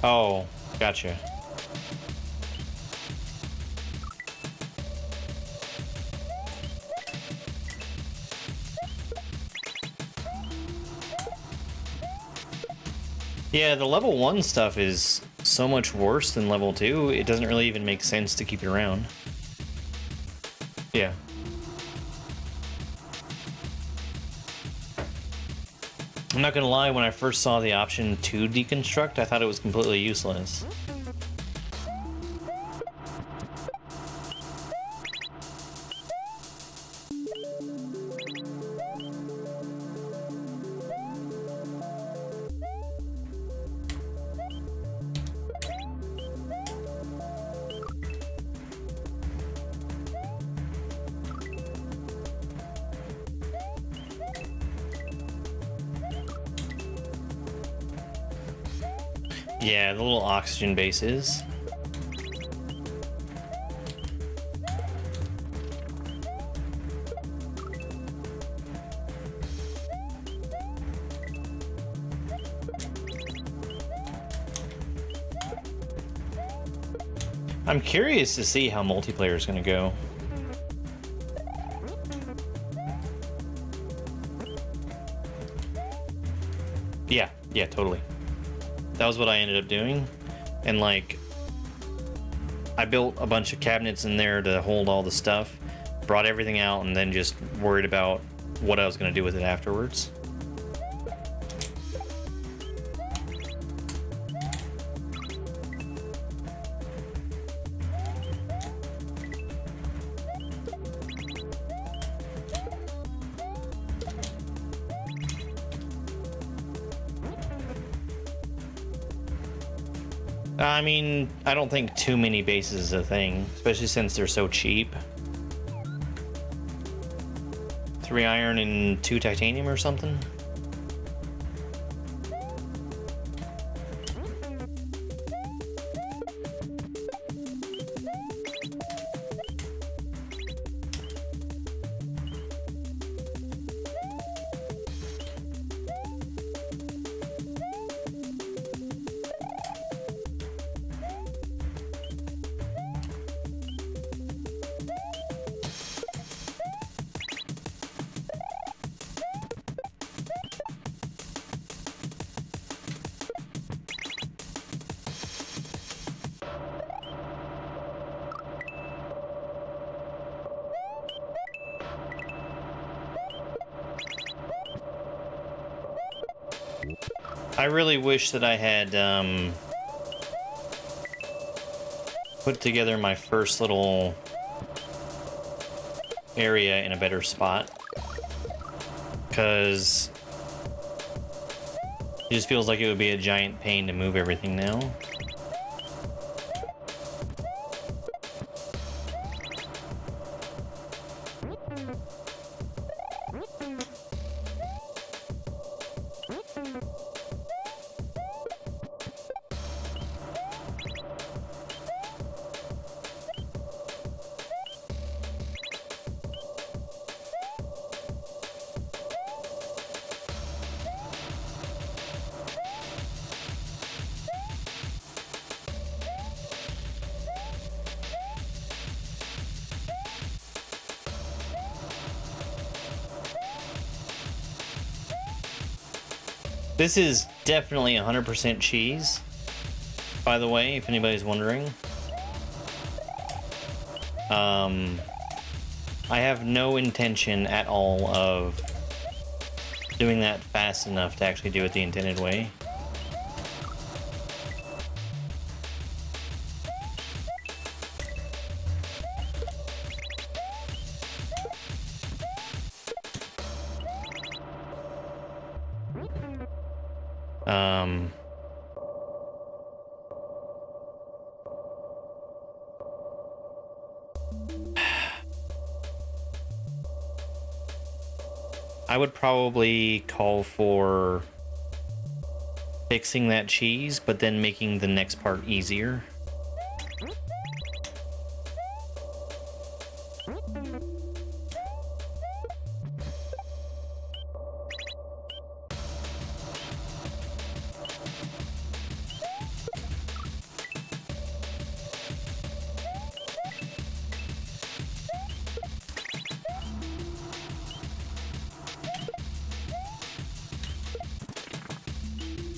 Oh, gotcha. Yeah, the level 1 stuff is so much worse than level 2, it doesn't really even make sense to keep it around. Yeah. I'm not gonna lie, when I first saw the option to deconstruct, I thought it was completely useless. Yeah, the little oxygen bases. I'm curious to see how multiplayer is going to go. Yeah, totally. That was what I ended up doing. And like, I built a bunch of cabinets in there to hold all the stuff, brought everything out, and then just worried about what I was going to do with it afterwards. I mean, I don't think too many bases is a thing, especially since they're so cheap. 3 iron and 2 titanium or something? I really wish that I had put together my first little area in a better spot, because It just feels like it would be a giant pain to move everything now. This is definitely 100% cheese, by the way, if anybody's wondering. I have no intention at all of doing that fast enough to actually do it the intended way. I would probably call for fixing that cheese, but then making the next part easier.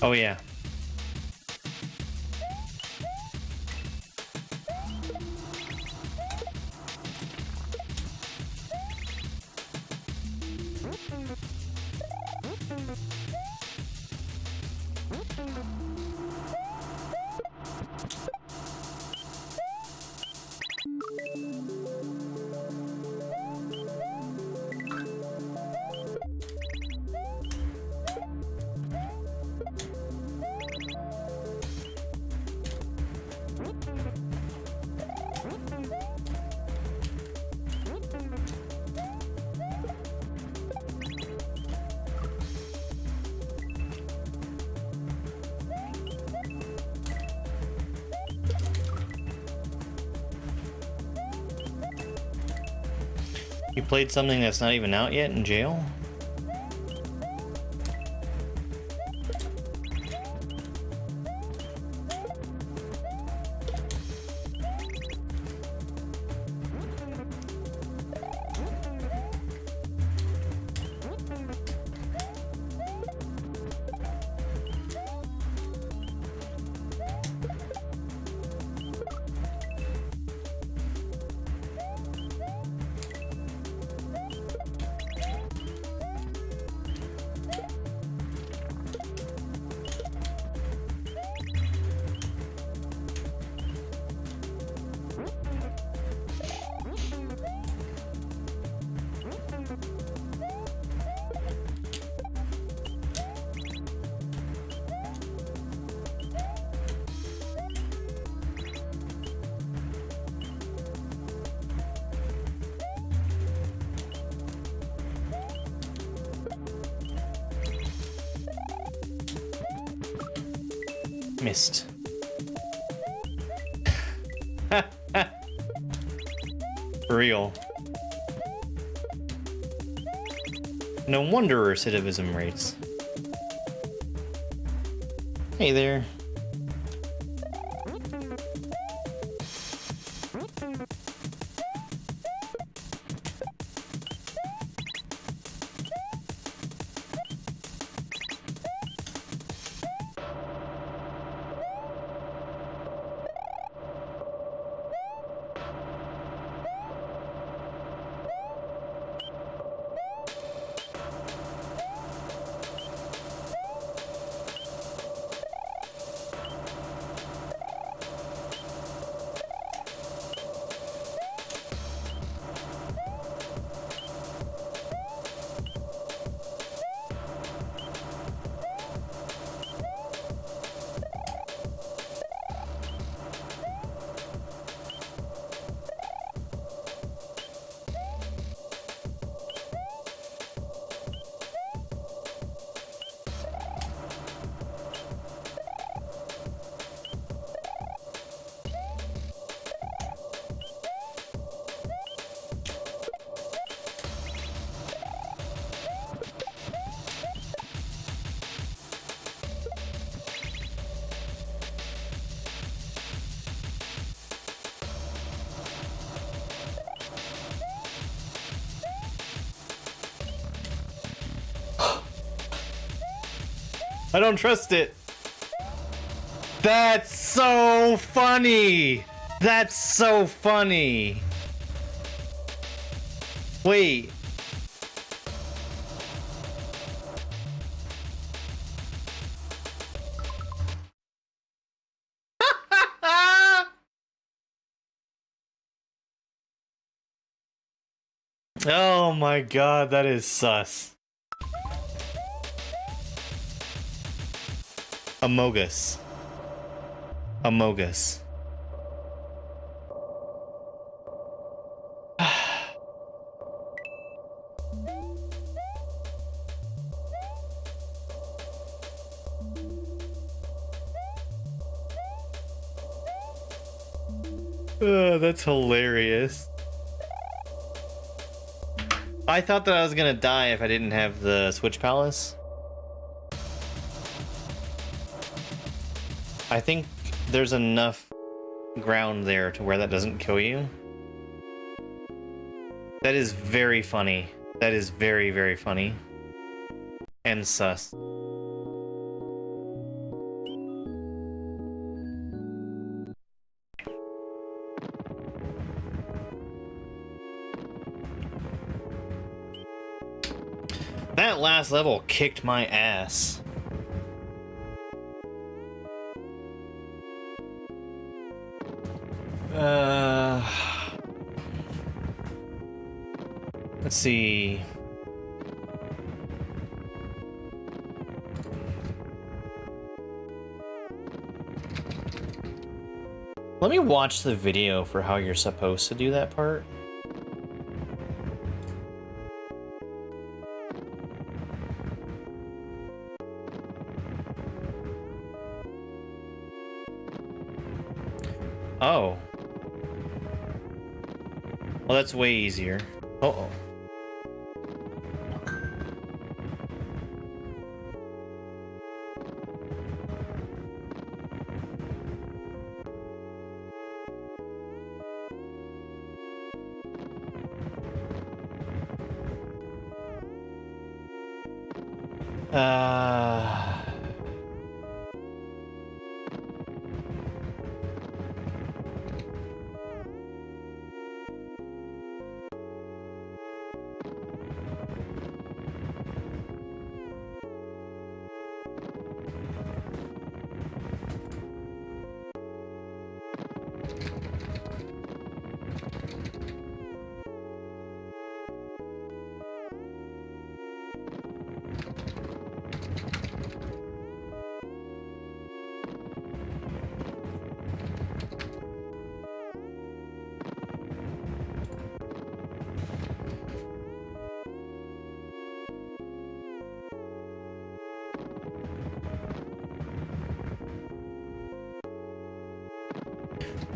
Oh yeah. You played something that's not even out yet in jail? Missed. For real. No wonder recidivism rates. Hey there. I don't trust it. That's so funny. That's so funny. Wait. Oh my god, that is sus. Amogus. Amogus. That's hilarious. I thought that I was gonna die if I didn't have the Switch Palace. I think there's enough ground there to where that doesn't kill you. That is very funny. That is very, very funny. And sus. That last level kicked my ass. Let's see. Let me watch the video for how you're supposed to do that part. Oh. Well, that's way easier. Uh-oh.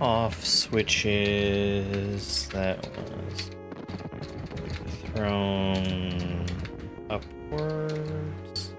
Off switches, that was thrown upwards.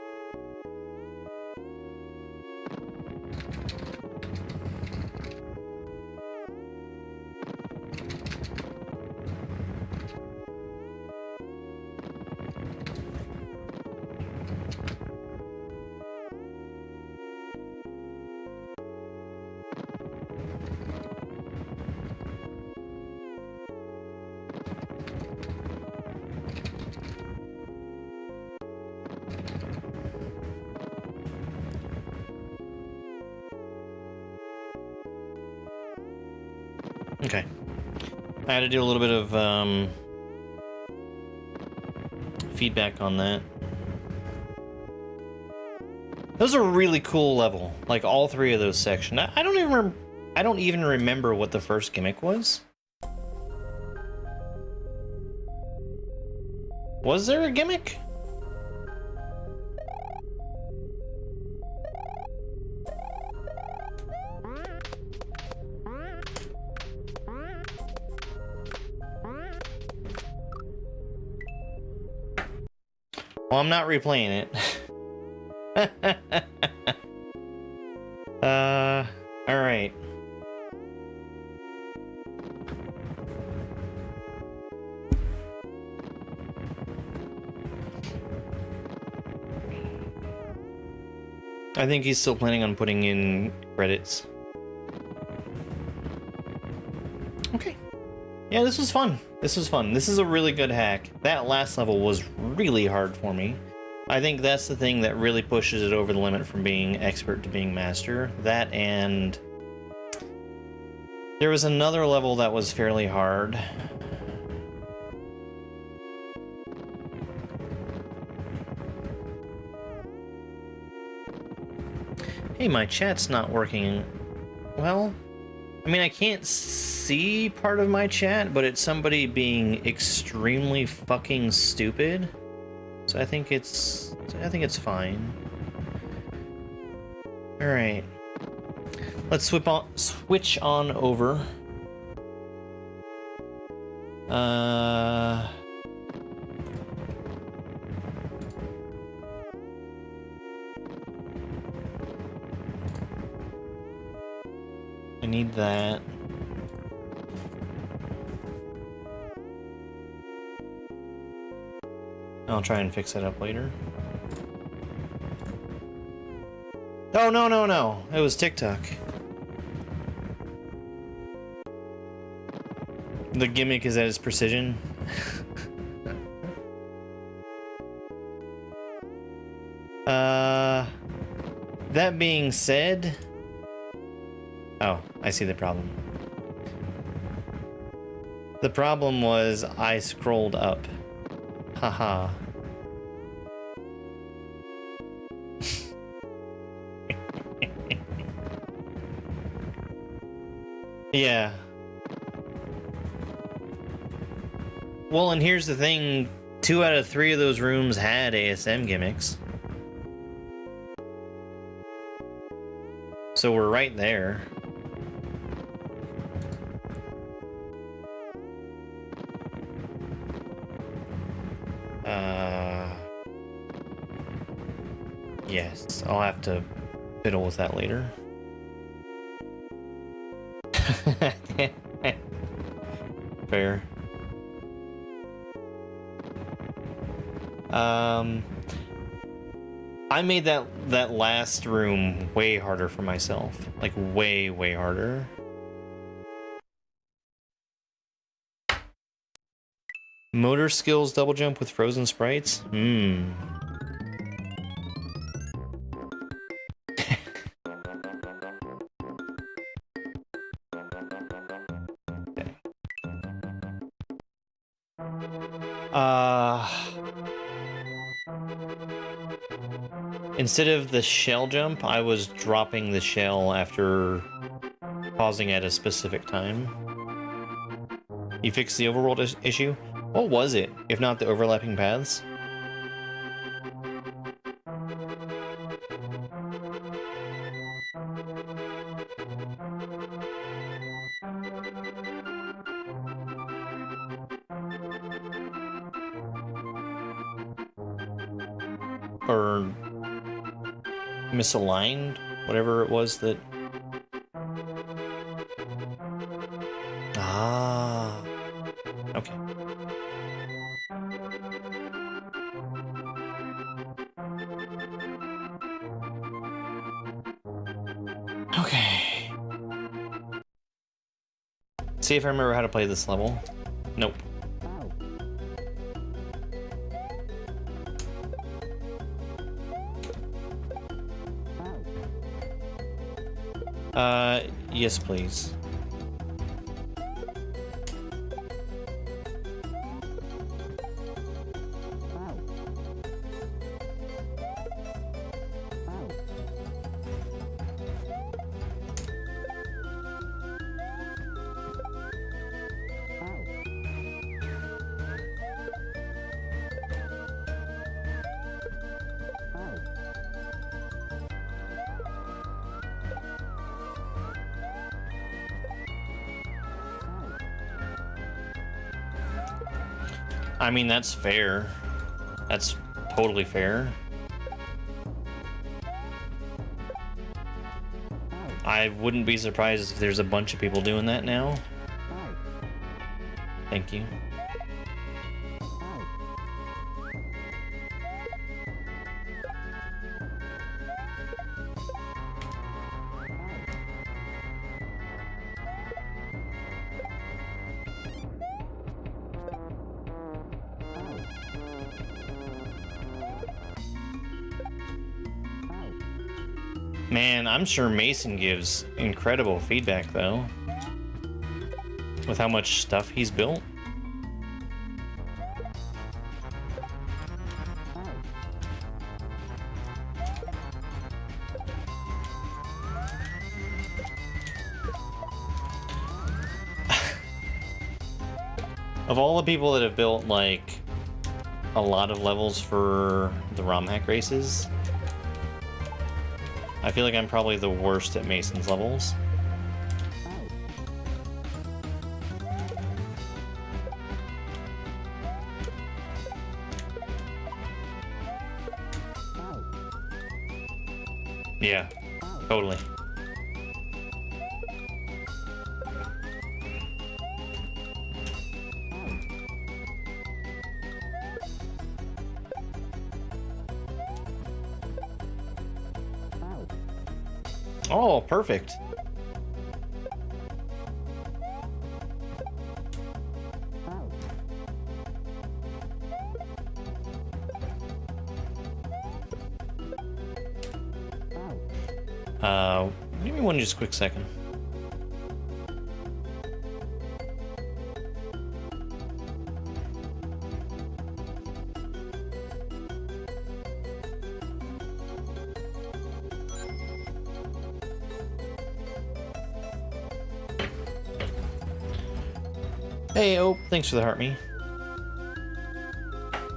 Okay. I had to do a little bit of feedback on that. That was a really cool level. Like all three of those sections. I don't even remember what the first gimmick was. Was there a gimmick? Well, I'm not replaying it. All right. I think he's still planning on putting in credits. Okay. Yeah, this was fun. This was fun. This is a really good hack. That last level was really hard for me. I think that's the thing that really pushes it over the limit from being expert to being master. That, and there was another level that was fairly hard. Hey, my chat's not working. Well, I mean, I can't see part of my chat, but it's somebody being extremely fucking stupid. So I think it's fine. All right. Let's switch on over. I need that. I'll try and fix it up later. Oh, no, no, no. It was TikTok. The gimmick is at its precision. That being said... Oh, I see the problem. The problem was I scrolled up. Haha. Yeah. Well, and here's the thing. 2 out of 3 of those rooms had ASM gimmicks. So we're right there. Yes, I'll have to fiddle with that later. Fair. I made that last room way harder for myself. Like way, way harder. Motor skills double jump with frozen sprites? Hmm. Instead of the shell jump, I was dropping the shell after pausing at a specific time. You fixed the overworld issue? What was it, if not the overlapping paths? Or misaligned, whatever it was that... Ah, okay. Okay. See if I remember how to play this level. Nope. Yes, please. I mean, that's fair. That's totally fair. I wouldn't be surprised if there's a bunch of people doing that now. Thank you. Man, I'm sure Mason gives incredible feedback, though. With how much stuff he's built. Of all the people that have built, like, a lot of levels for the ROM hack races, I feel like I'm probably the worst at Mason's levels. Yeah, totally. Oh, perfect. Give me one just quick second. Hey, oh, thanks for the heart me.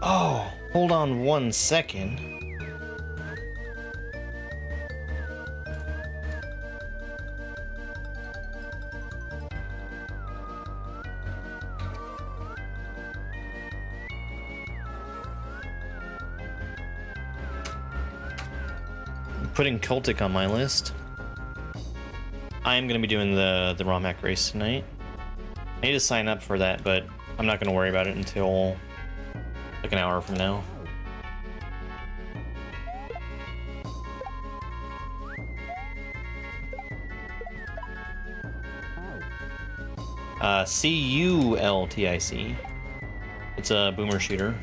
Oh, hold on one second. Putting Cultic on my list. I am going to be doing the ROM hack race tonight. I need to sign up for that, but I'm not going to worry about it until like an hour from now. CULTIC. It's a boomer shooter.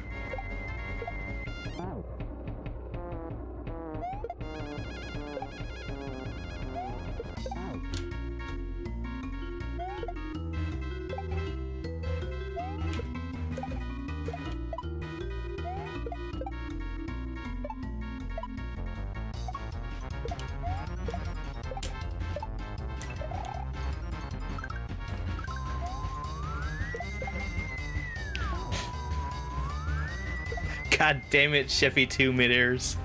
God damn it, Sheffy 2 mid-airs.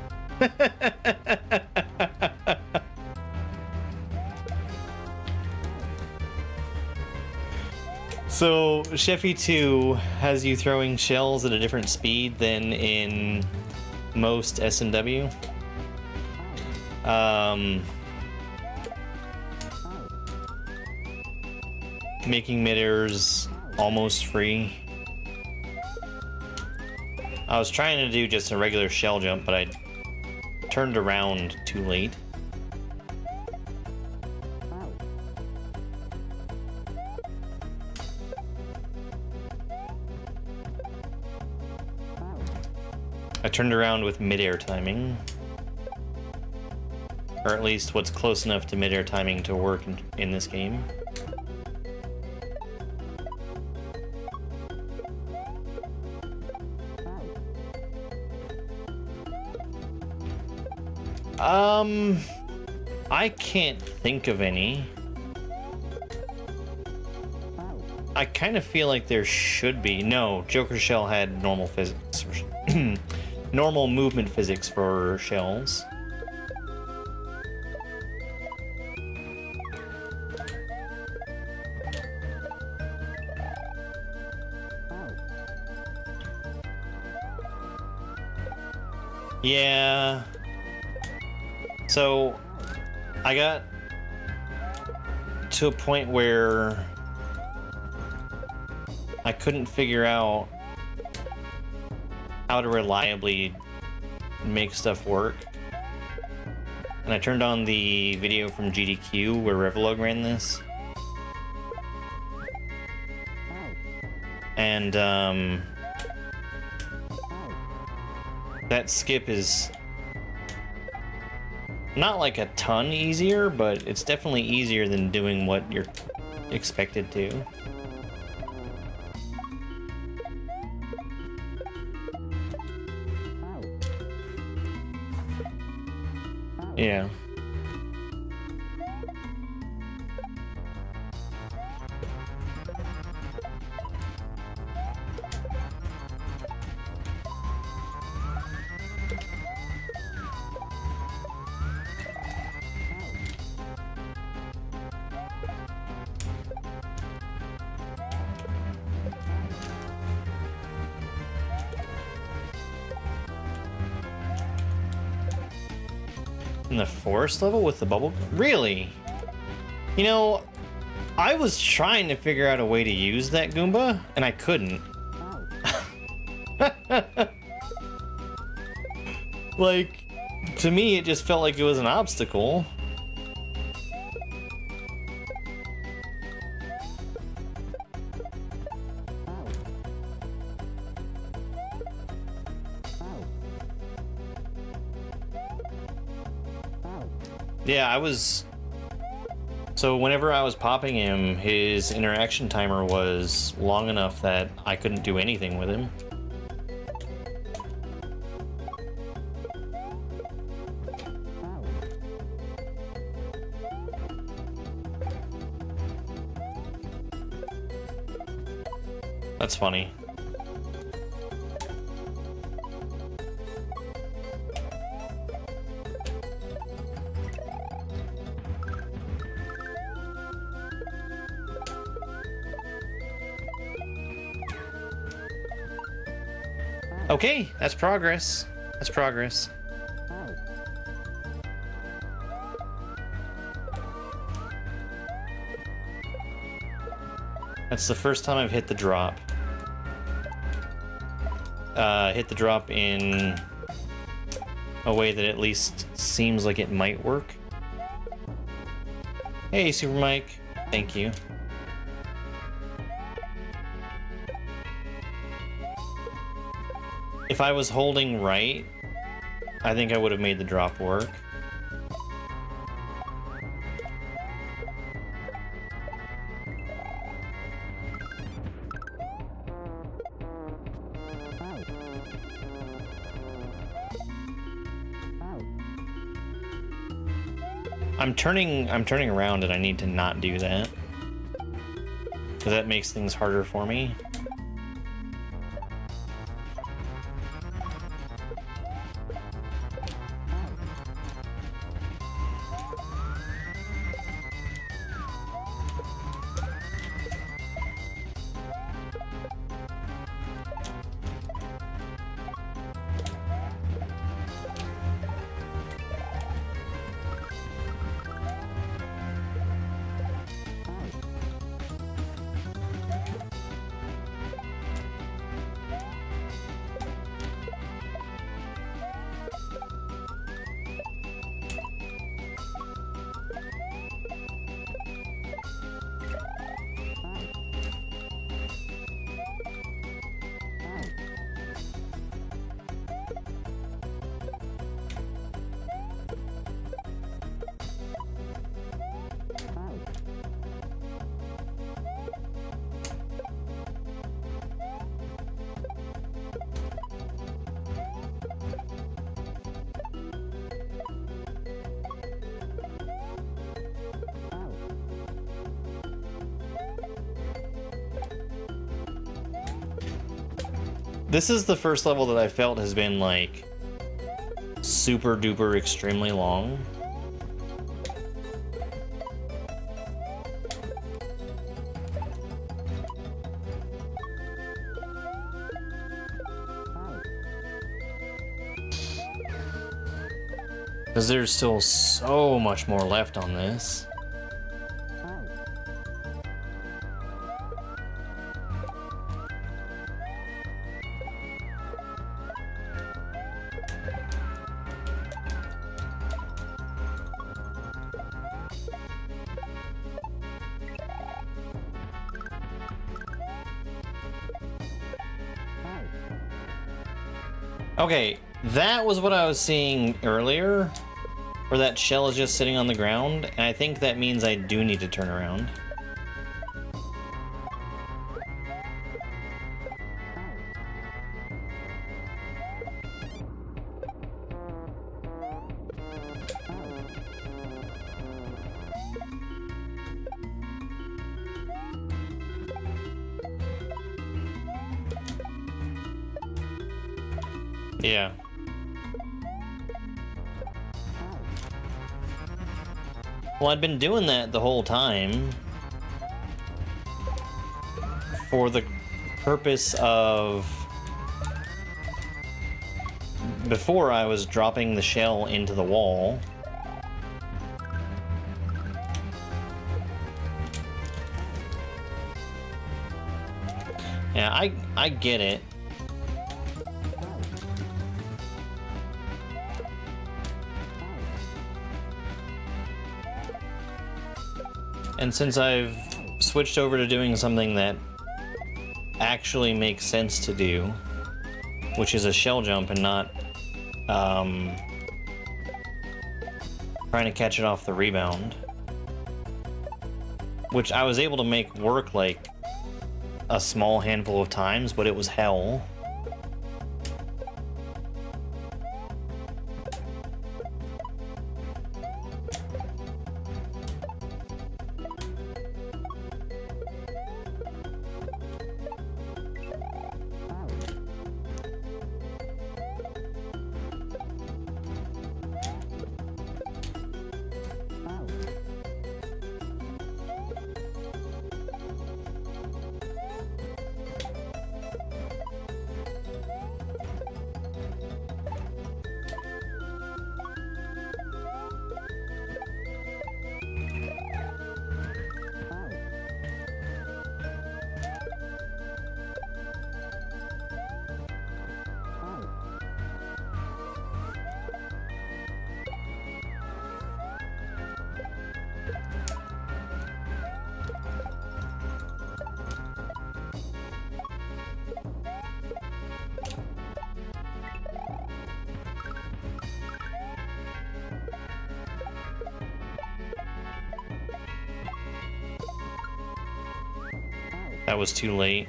So, Sheffy 2 has you throwing shells at a different speed than in most SMW. Making mid-airs almost free. I was trying to do just a regular shell jump, but I turned around too late. I turned around with mid-air timing. Or at least what's close enough to mid-air timing to work in this game. I can't think of any. I kind of feel like there should be. No, Joker Shell had normal physics. Normal movement physics for shells. Yeah. So, I got to a point where I couldn't figure out how to reliably make stuff work. And I turned on the video from GDQ where Revlog ran this. And, that skip is Not like a ton easier, but it's definitely easier than doing what you're expected to. Yeah. In the forest level with the bubble? Really? You know, I was trying to figure out a way to use that Goomba, and I couldn't. Like, to me, it just felt like it was an obstacle. Yeah, I was... So whenever I was popping him, his interaction timer was long enough that I couldn't do anything with him. That's funny. Okay, that's progress. That's progress. That's the first time I've hit the drop. Hit the drop in a way that at least seems like it might work. Hey, Super Mike. Thank you. If I was holding right, I think I would have made the drop work. I'm turning around and I need to not do that, because that makes things harder for me. This is the first level that I felt has been like super duper extremely long. Because there's still so much more left on this. Okay, that was what I was seeing earlier. where that shell is just sitting on the ground, and I think that means I do need to turn around. Yeah. Well, I'd been doing that the whole time for the purpose of... Before I was dropping the shell into the wall. Yeah, I get it. And since I've switched over to doing something that actually makes sense to do, which is a shell jump and not trying to catch it off the rebound, which I was able to make work like a small handful of times, but it was hell. That was too late.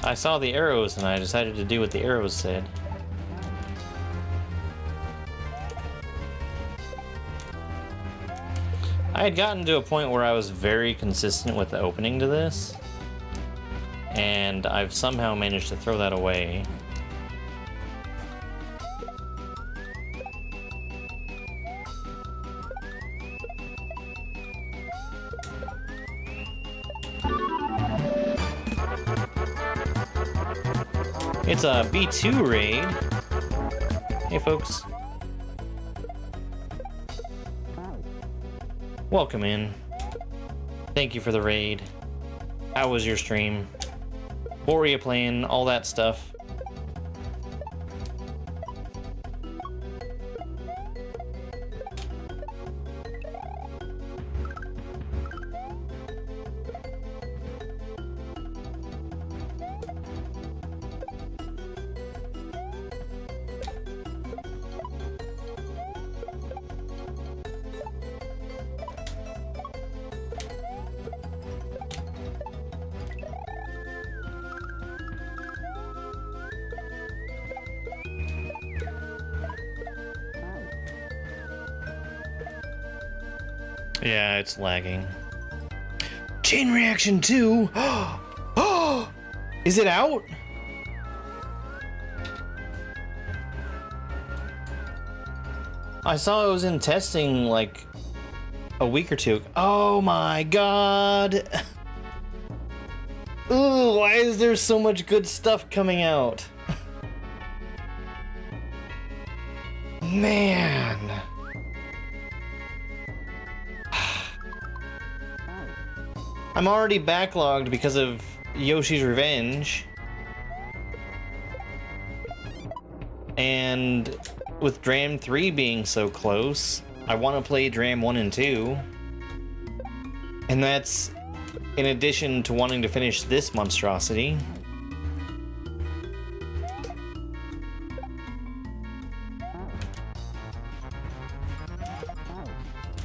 I saw the arrows and I decided to do what the arrows said. I had gotten to a point where I was very consistent with the opening to this, and I've somehow managed to throw that away. It's a B2 raid. Hey folks. Welcome in. Thank you for the raid. How was your stream? What were you playing? All that stuff. Yeah, it's lagging. Chain Reaction 2? Oh! Is it out? I saw it was in testing like a week or two. Oh my god! Ooh, why is there so much good stuff coming out? Man. I'm already backlogged because of Yoshi's Revenge. And with Dram 3 being so close, I want to play Dram 1 and 2. And that's in addition to wanting to finish this monstrosity.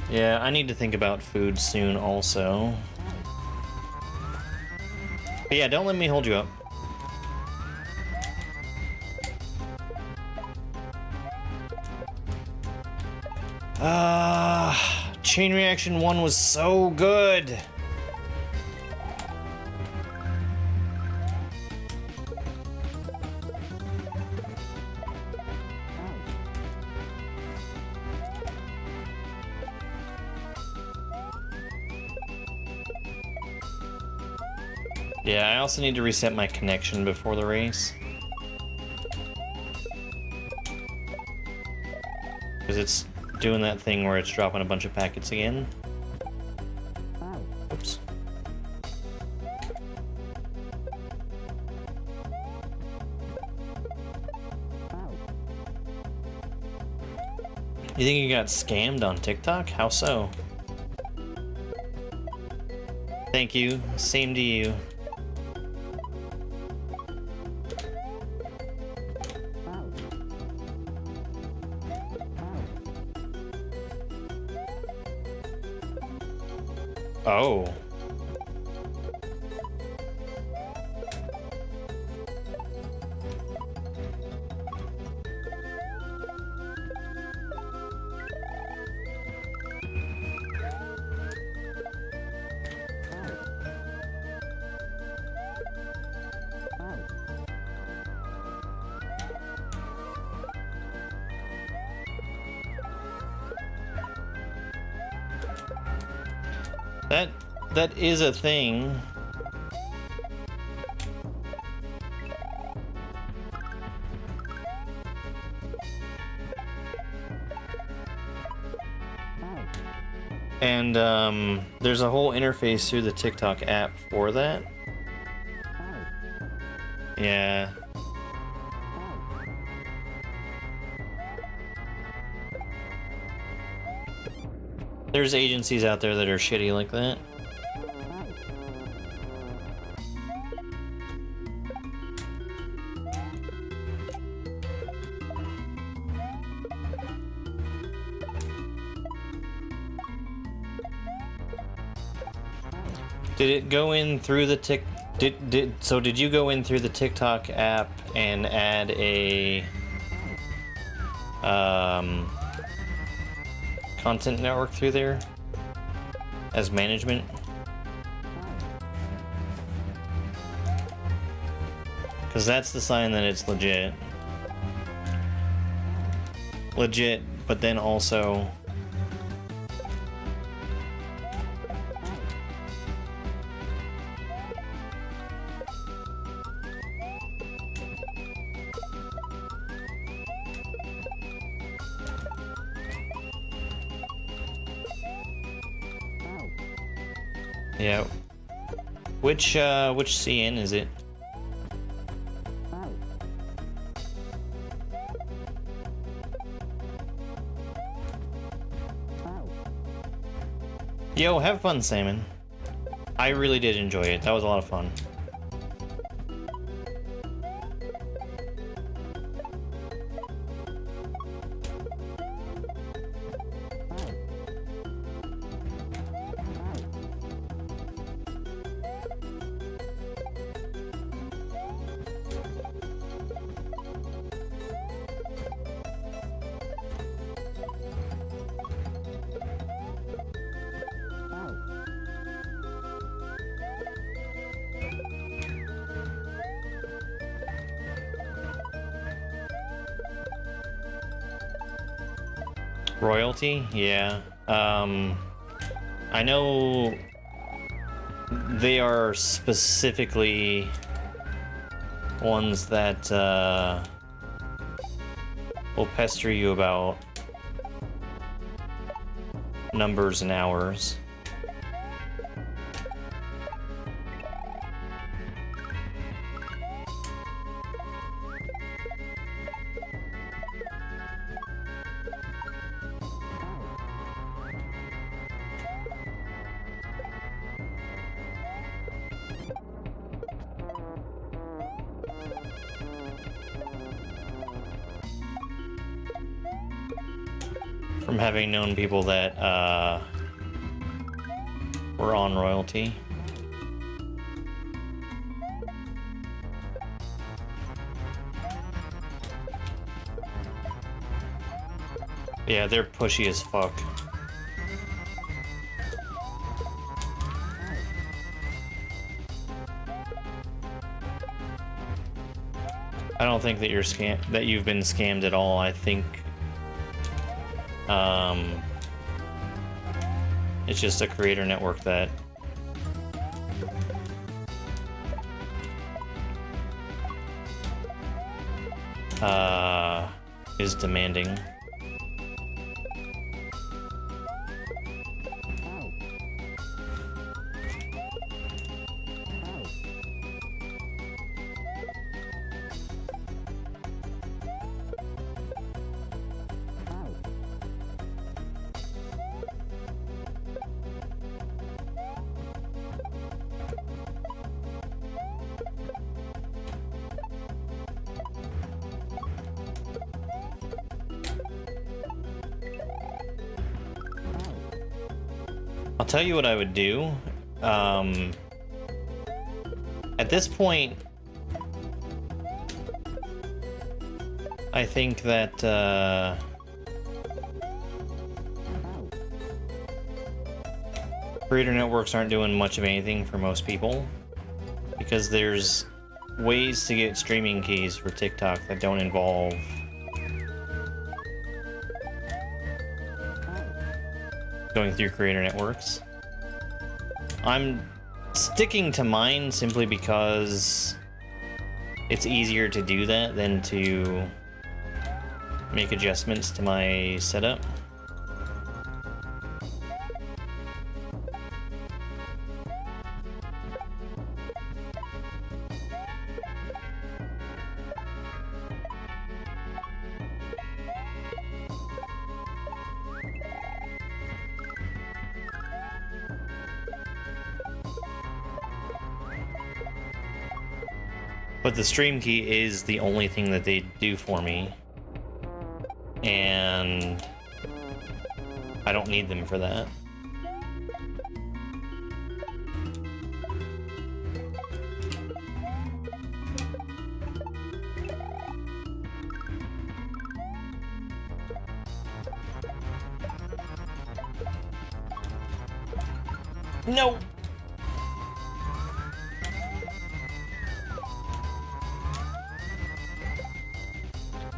Yeah, I need to think about food soon also. But yeah, don't let me hold you up. Chain Reaction 1 was so good. Yeah, I also need to reset my connection before the race. Because it's doing that thing where it's dropping a bunch of packets again. Oops. You think you got scammed on TikTok? How so? Thank you. Same to you. Oh. That is a thing. And there's a whole interface through the TikTok app for that. Yeah. There's agencies out there that are shitty like that. Did it go in through the did you go in through the TikTok app and add a content network through there as management? Because that's the sign that it's legit. Legit, but then also yeah. Which CN is it? Yo, have fun, Salmon. I really did enjoy it. That was a lot of fun. Royalty? Yeah. I know they are specifically ones that will pester you about numbers and hours. From having known people that were on royalty. Yeah, they're pushy as fuck. I don't think that you've been scammed at all. I think it's just a creator network that is demanding. I'll tell you what I would do. At this point, I think that creator networks aren't doing much of anything for most people, because there's ways to get streaming keys for TikTok that don't involve going through creator networks. I'm sticking to mine simply because it's easier to do that than to make adjustments to my setup. But the stream key is the only thing that they do for me, and I don't need them for that. No!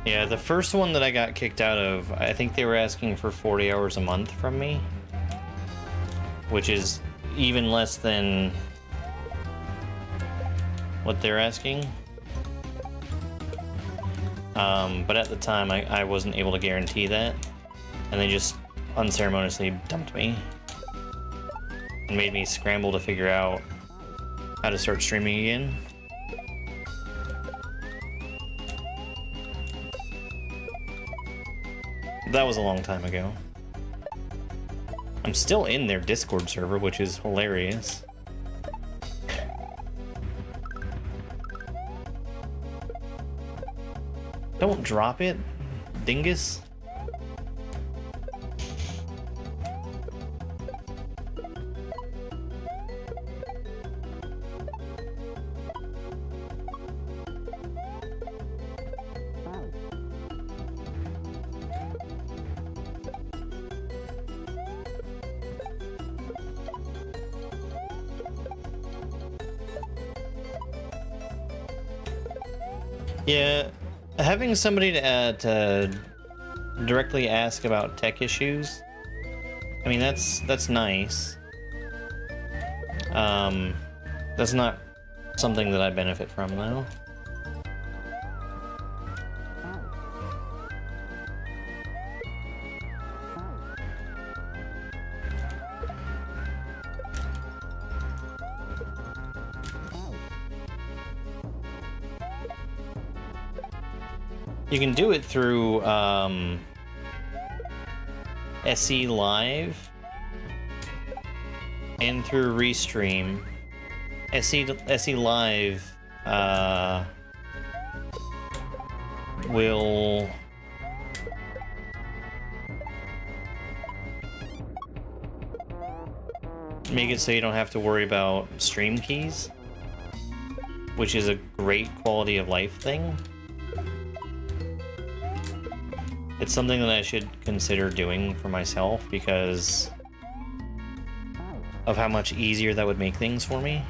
Yeah, the first one that I got kicked out of, I think they were asking for 40 hours a month from me, which is even less than what they're asking. But at the time, I wasn't able to guarantee that, and they just unceremoniously dumped me and made me scramble to figure out how to start streaming again. That was a long time ago. I'm still in their Discord server, which is hilarious. Don't drop it, dingus. Yeah, having somebody to directly ask about tech issues, I mean, that's nice. That's not something that I benefit from, though. You can do it through SE Live and through Restream. SE Live will make it so you don't have to worry about stream keys, which is a great quality of life thing. It's something that I should consider doing for myself because of how much easier that would make things for me.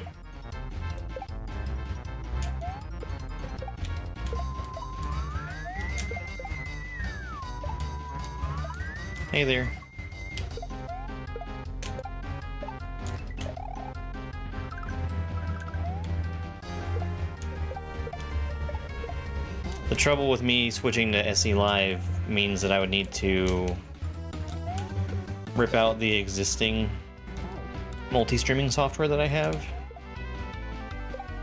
Hey there. The trouble with me switching to SE Live means that I would need to rip out the existing multi-streaming software that I have,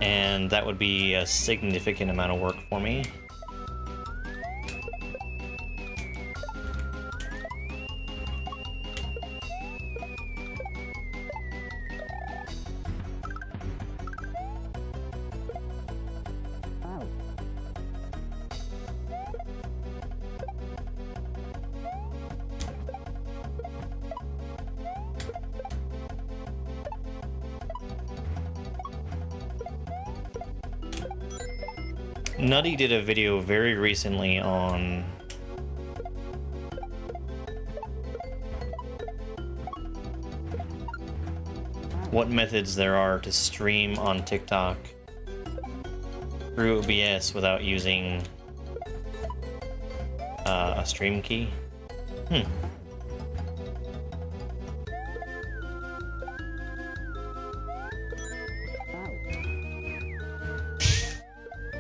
and that would be a significant amount of work for me. Nutty did a video very recently on what methods there are to stream on TikTok through OBS without using a stream key.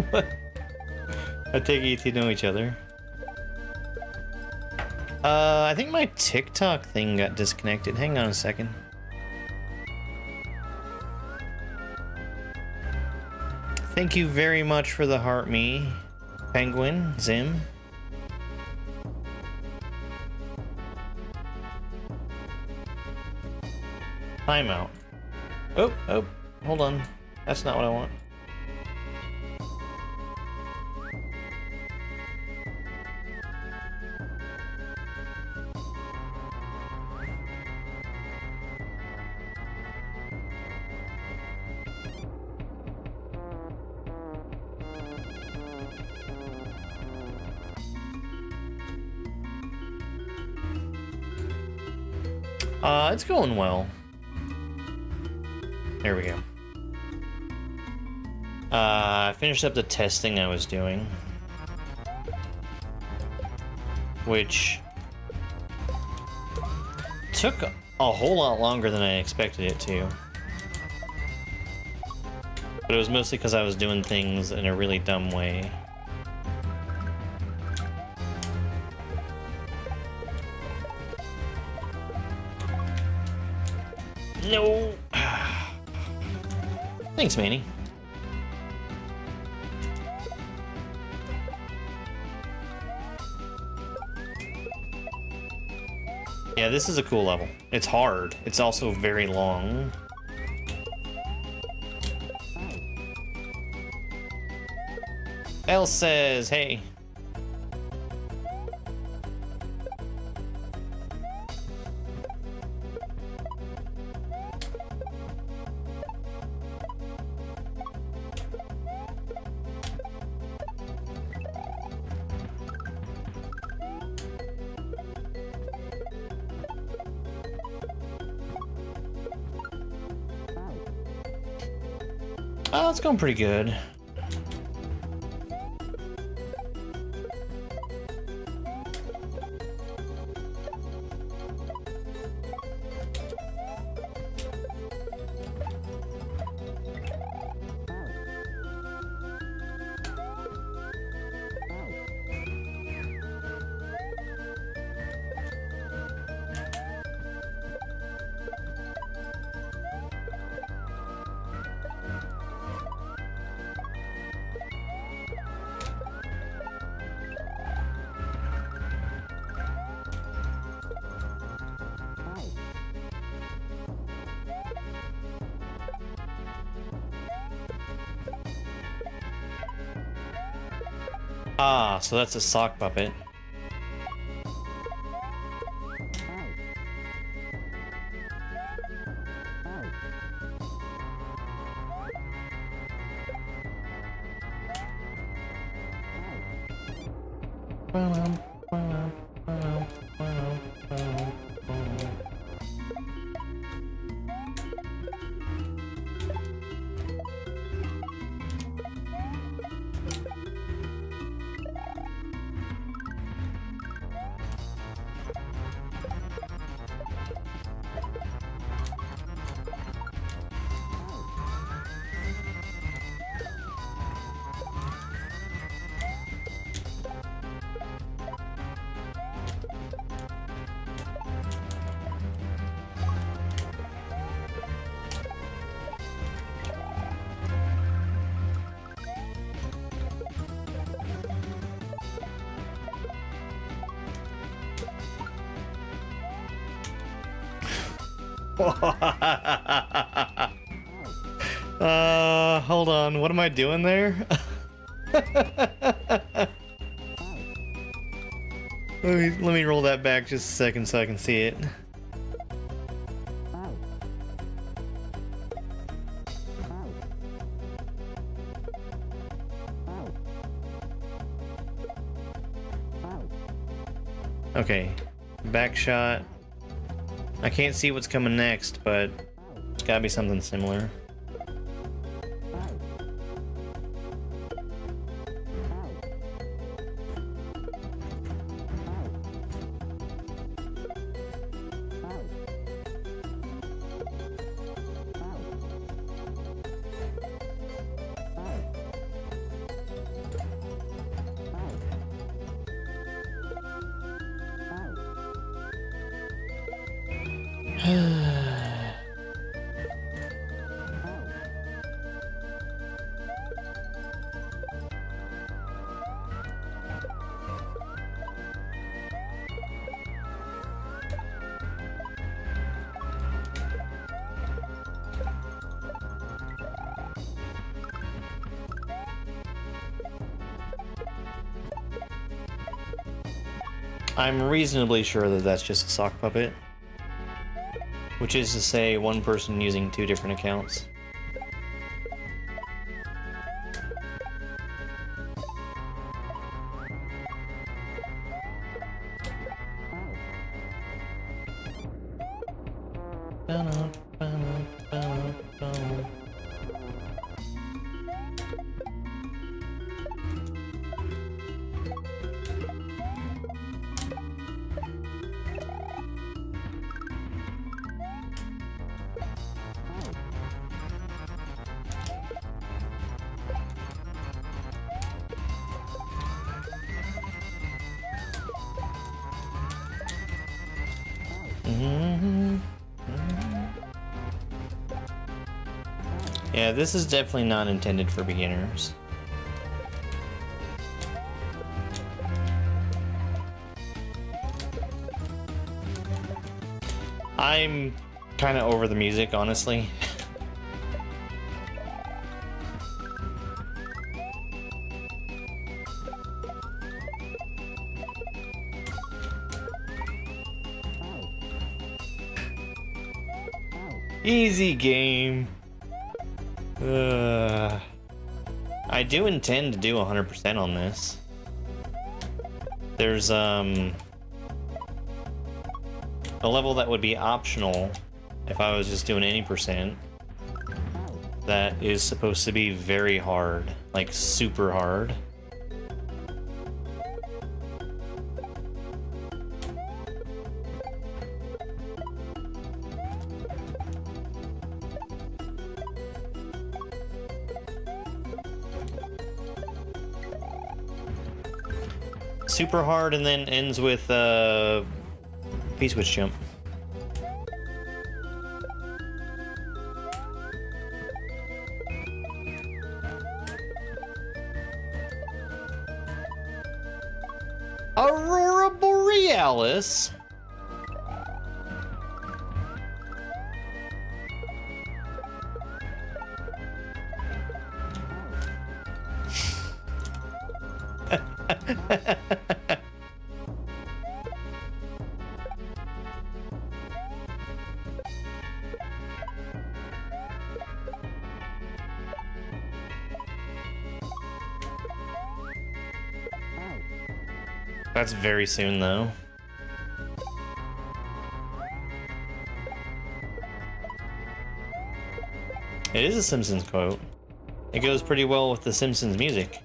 What? I take it you two know each other. I think my TikTok thing got disconnected. Hang on a second. Thank you very much for the heart me, Penguin, Zim. Timeout. Oh, hold on. That's not what I want. It's going well. There we go. I finished up the testing I was doing, which took a whole lot longer than I expected it to. But it was mostly because I was doing things in a really dumb way. No. Thanks, Manny. Yeah, this is a cool level. It's hard. It's also very long. Elle says, hey. Oh, it's going pretty good. Ah, so that's a sock puppet. Hold on, what am I doing there? Let me roll that back just a second so I can see it. Okay, back shot. I can't see what's coming next, but it's gotta be something similar. I'm reasonably sure that that's just a sock puppet, which is to say one person using two different accounts. Yeah, this is definitely not intended for beginners. I'm kind of over the music, honestly. Easy game. I do intend to do 100% on this. There's a level that would be optional if I was just doing any percent. That is supposed to be very hard, like super hard. Super hard and then ends with P-switch jump. Aurora Borealis? That's very soon, though. It is a Simpsons quote. It goes pretty well with the Simpsons music.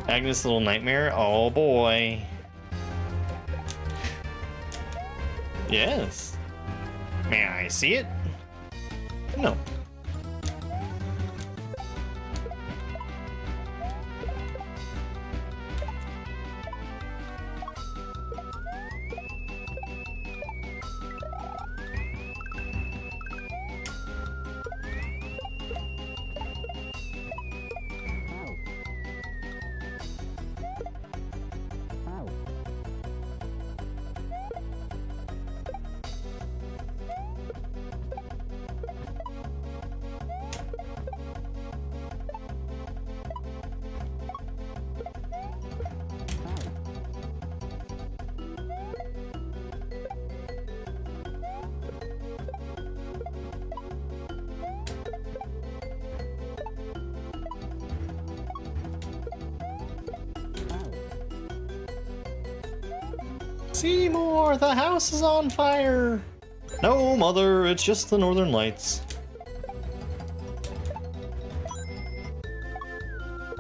Agnes' Little Nightmare? Oh boy. Yes. May I see it? No. Seymour, the house is on fire! No, Mother, it's just the Northern Lights.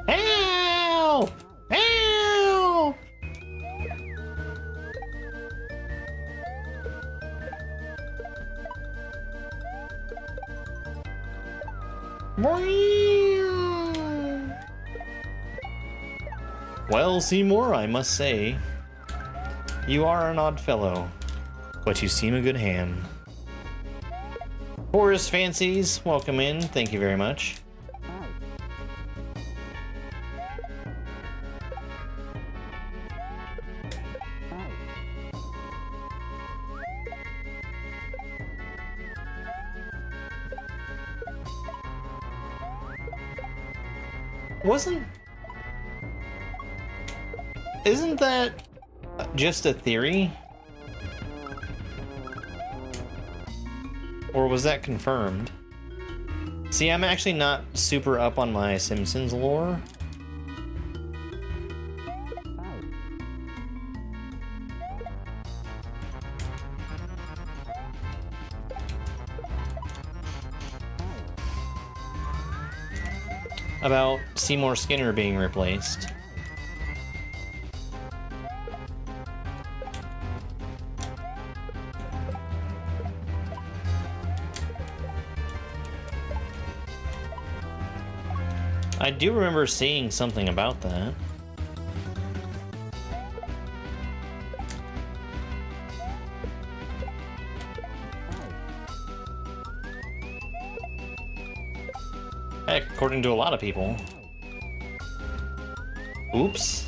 Help! Help! Well, Seymour, I must say, you are an odd fellow, but you seem a good ham. Forest Fancies, welcome in. Thank you very much. Isn't that just a theory? Or was that confirmed? See, I'm actually not super up on my Simpsons lore. About Seymour Skinner being replaced. I do remember seeing something about that. Heck, according to a lot of people. Oops.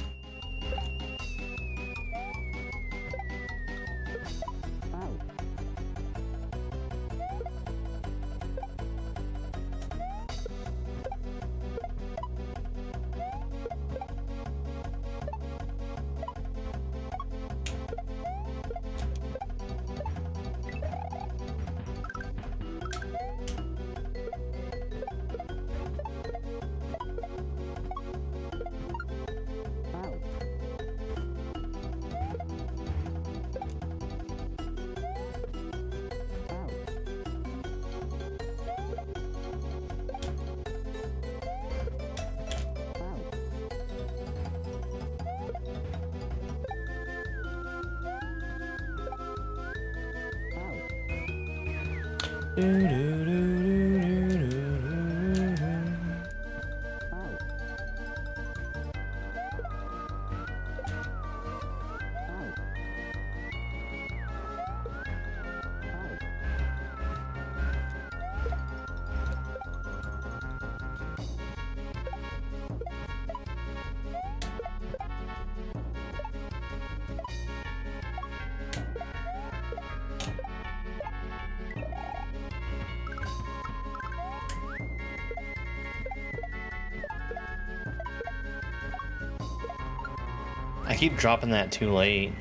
I keep dropping that too late.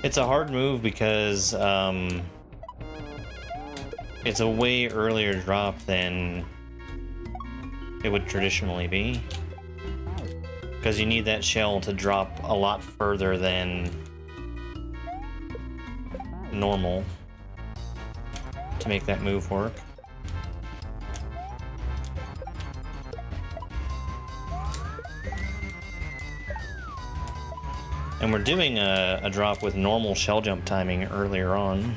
It's a hard move because it's a way earlier drop than it would traditionally be. Because you need that shell to drop a lot further than normal to make that move work. And we're doing a drop with normal shell jump timing earlier on.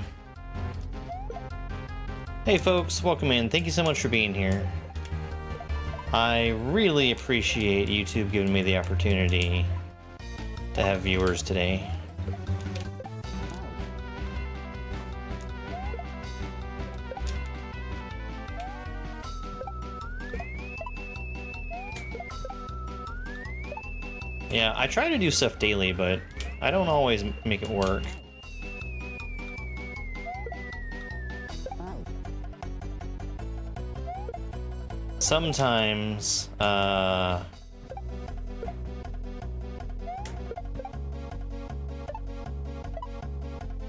Hey folks, welcome in. Thank you so much for being here. I really appreciate YouTube giving me the opportunity to have viewers today. Yeah, I try to do stuff daily, but I don't always make it work. Sometimes, I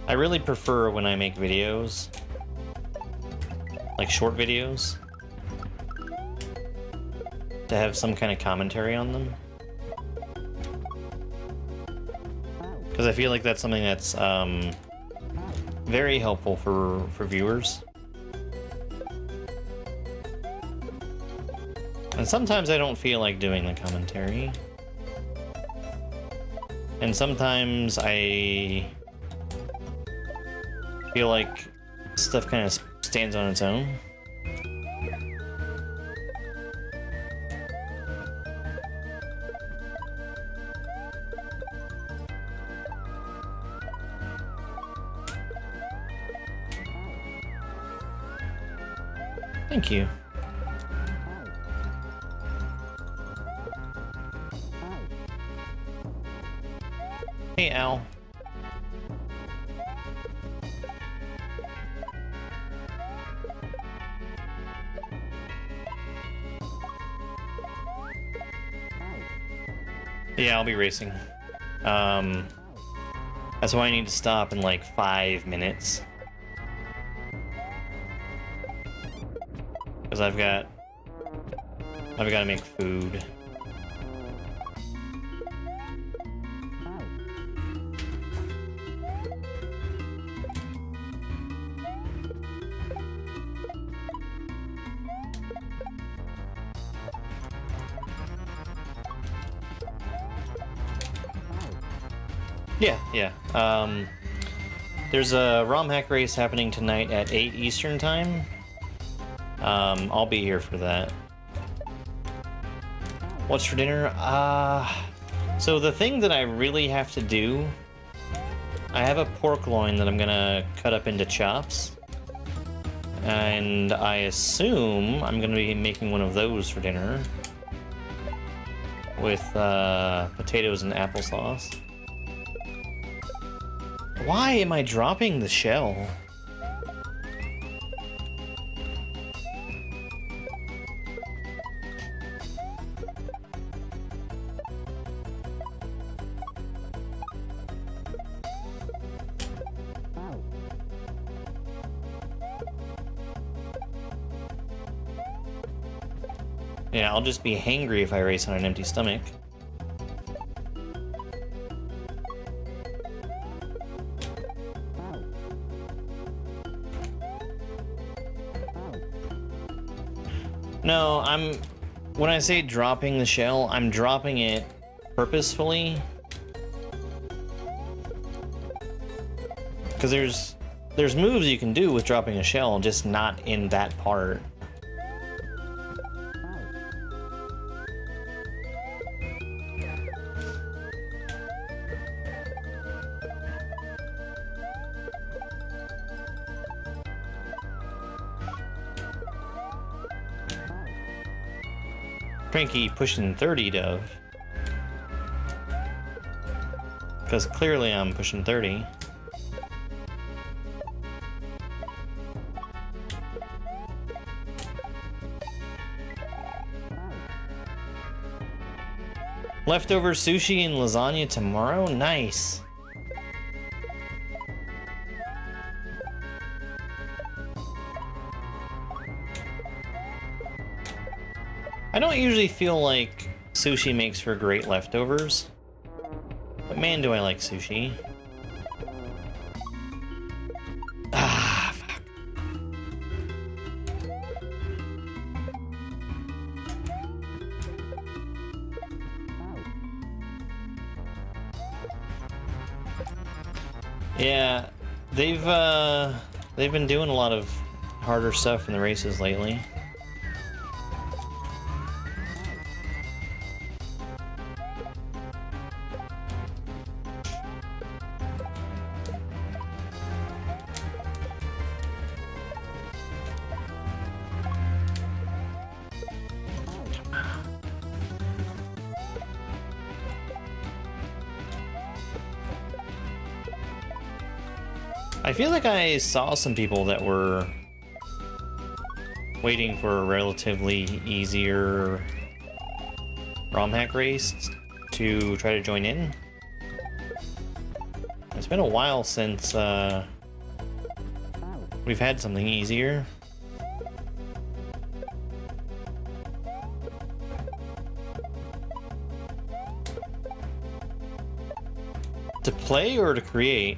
really prefer when I make videos, like short videos, to have some kind of commentary on them. Because I feel like that's something that's very helpful for viewers. And sometimes I don't feel like doing the commentary. And sometimes I feel like stuff kind of stands on its own. Thank you. Hey, Al. Yeah, I'll be racing. That's why I need to stop in like 5 minutes. Because I've got to make food. Yeah. There's a ROM hack race happening tonight at 8 Eastern time. I'll be here for that. What's for dinner? So the thing that I really have to do, I have a pork loin that I'm gonna cut up into chops. And I assume I'm gonna be making one of those for dinner. With potatoes and applesauce. Why am I dropping the shell? Yeah, I'll just be hangry if I race on an empty stomach. No, when I say dropping the shell, I'm dropping it purposefully. Because there's moves you can do with dropping a shell, just not in that part. Cranky pushing 30, Dove. Because clearly I'm pushing 30. Leftover sushi and lasagna tomorrow? Nice. I don't usually feel like sushi makes for great leftovers, but man, do I like sushi. Ah, fuck. Yeah, they've been doing a lot of harder stuff in the races lately. I feel like I saw some people that were waiting for a relatively easier ROM hack race to try to join in. It's been a while since we've had something easier. To play or to create?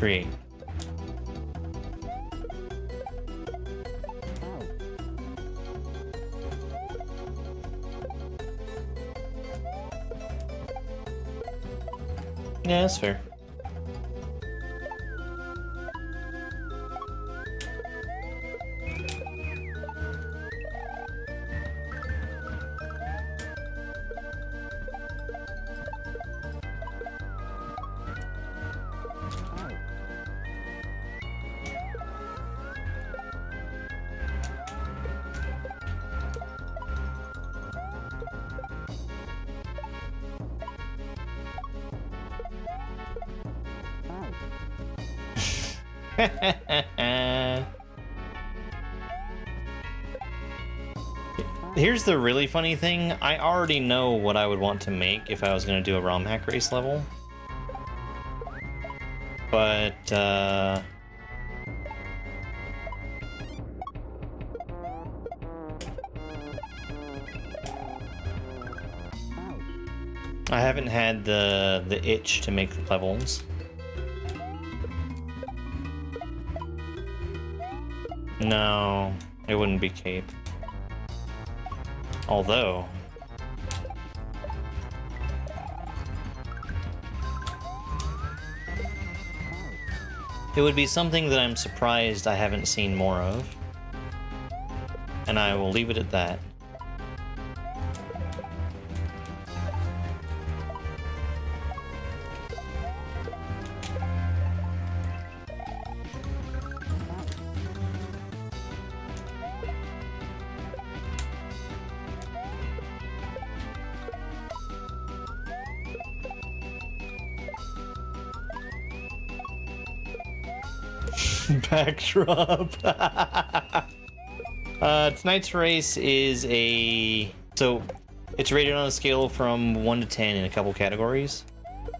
Create. Yeah, that's fair. Here's the really funny thing. I already know what I would want to make if I was going to do a ROM hack race level. But, I haven't had the itch to make the levels. No, it wouldn't be Cape. Although... it would be something that I'm surprised I haven't seen more of. And I will leave it at that. Backdrop. Tonight's race is so it's rated on a scale from 1 to 10 in a couple categories.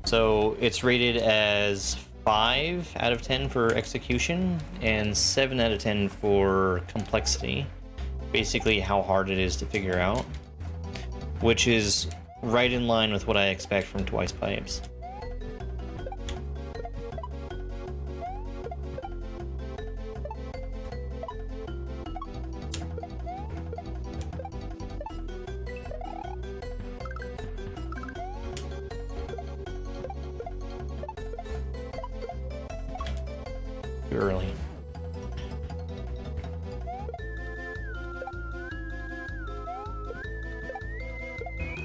So it's rated as 5 out of 10 for execution and 7 out of 10 for complexity. Basically how hard it is to figure out, which is right in line with what I expect from Twice Pipes. Early.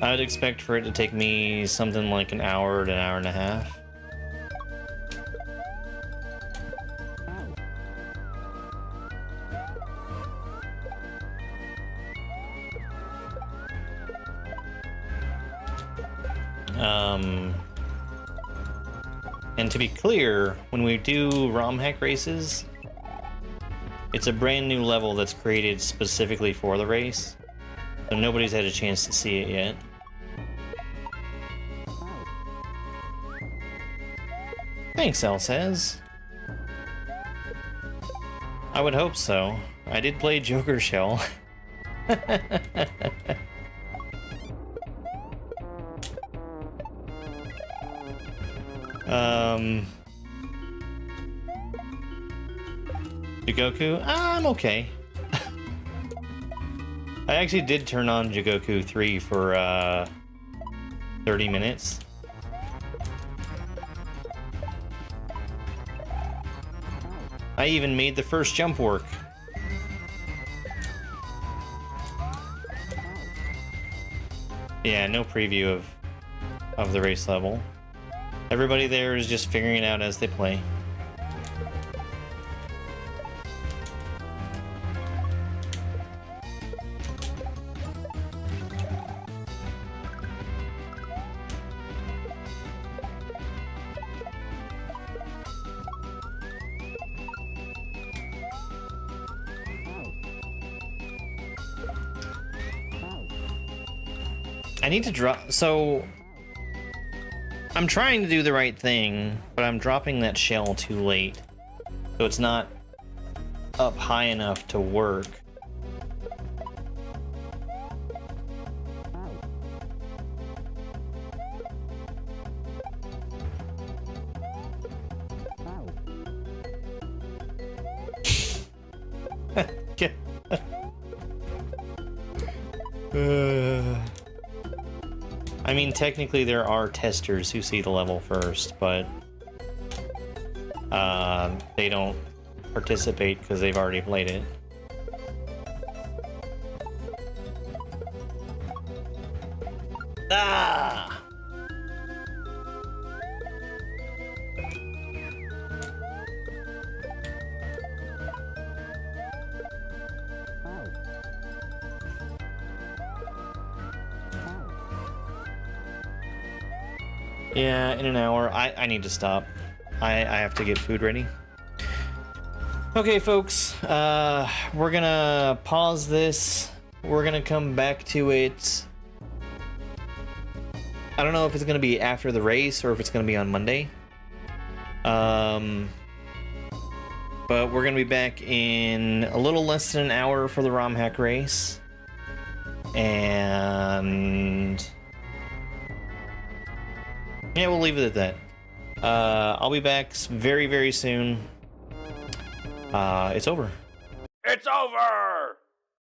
I'd expect for it to take me something like an hour to an hour and a half. And to be clear, when we do ROM hack races, it's a brand new level that's created specifically for the race. So nobody's had a chance to see it yet. Thanks, Elsaz. I would hope so. I did play Joker Shell. Jigoku? I'm okay. I actually did turn on Jigoku 3 for 30 minutes. I even made the first jump work. Yeah, no preview of the race level. Everybody there is just figuring it out as they play. I need to drop, so I'm trying to do the right thing, but I'm dropping that shell too late. So it's not up high enough to work. I mean, technically there are testers who see the level first, but they don't participate because they've already played it. Ah! Yeah, in an hour. I need to stop. I have to get food ready. Okay, folks. We're gonna pause this. We're gonna come back to it. I don't know if it's gonna be after the race or if it's gonna be on Monday. But we're gonna be back in a little less than an hour for the ROM hack race. And yeah, we'll leave it at that. I'll be back very, very soon. It's over. It's over!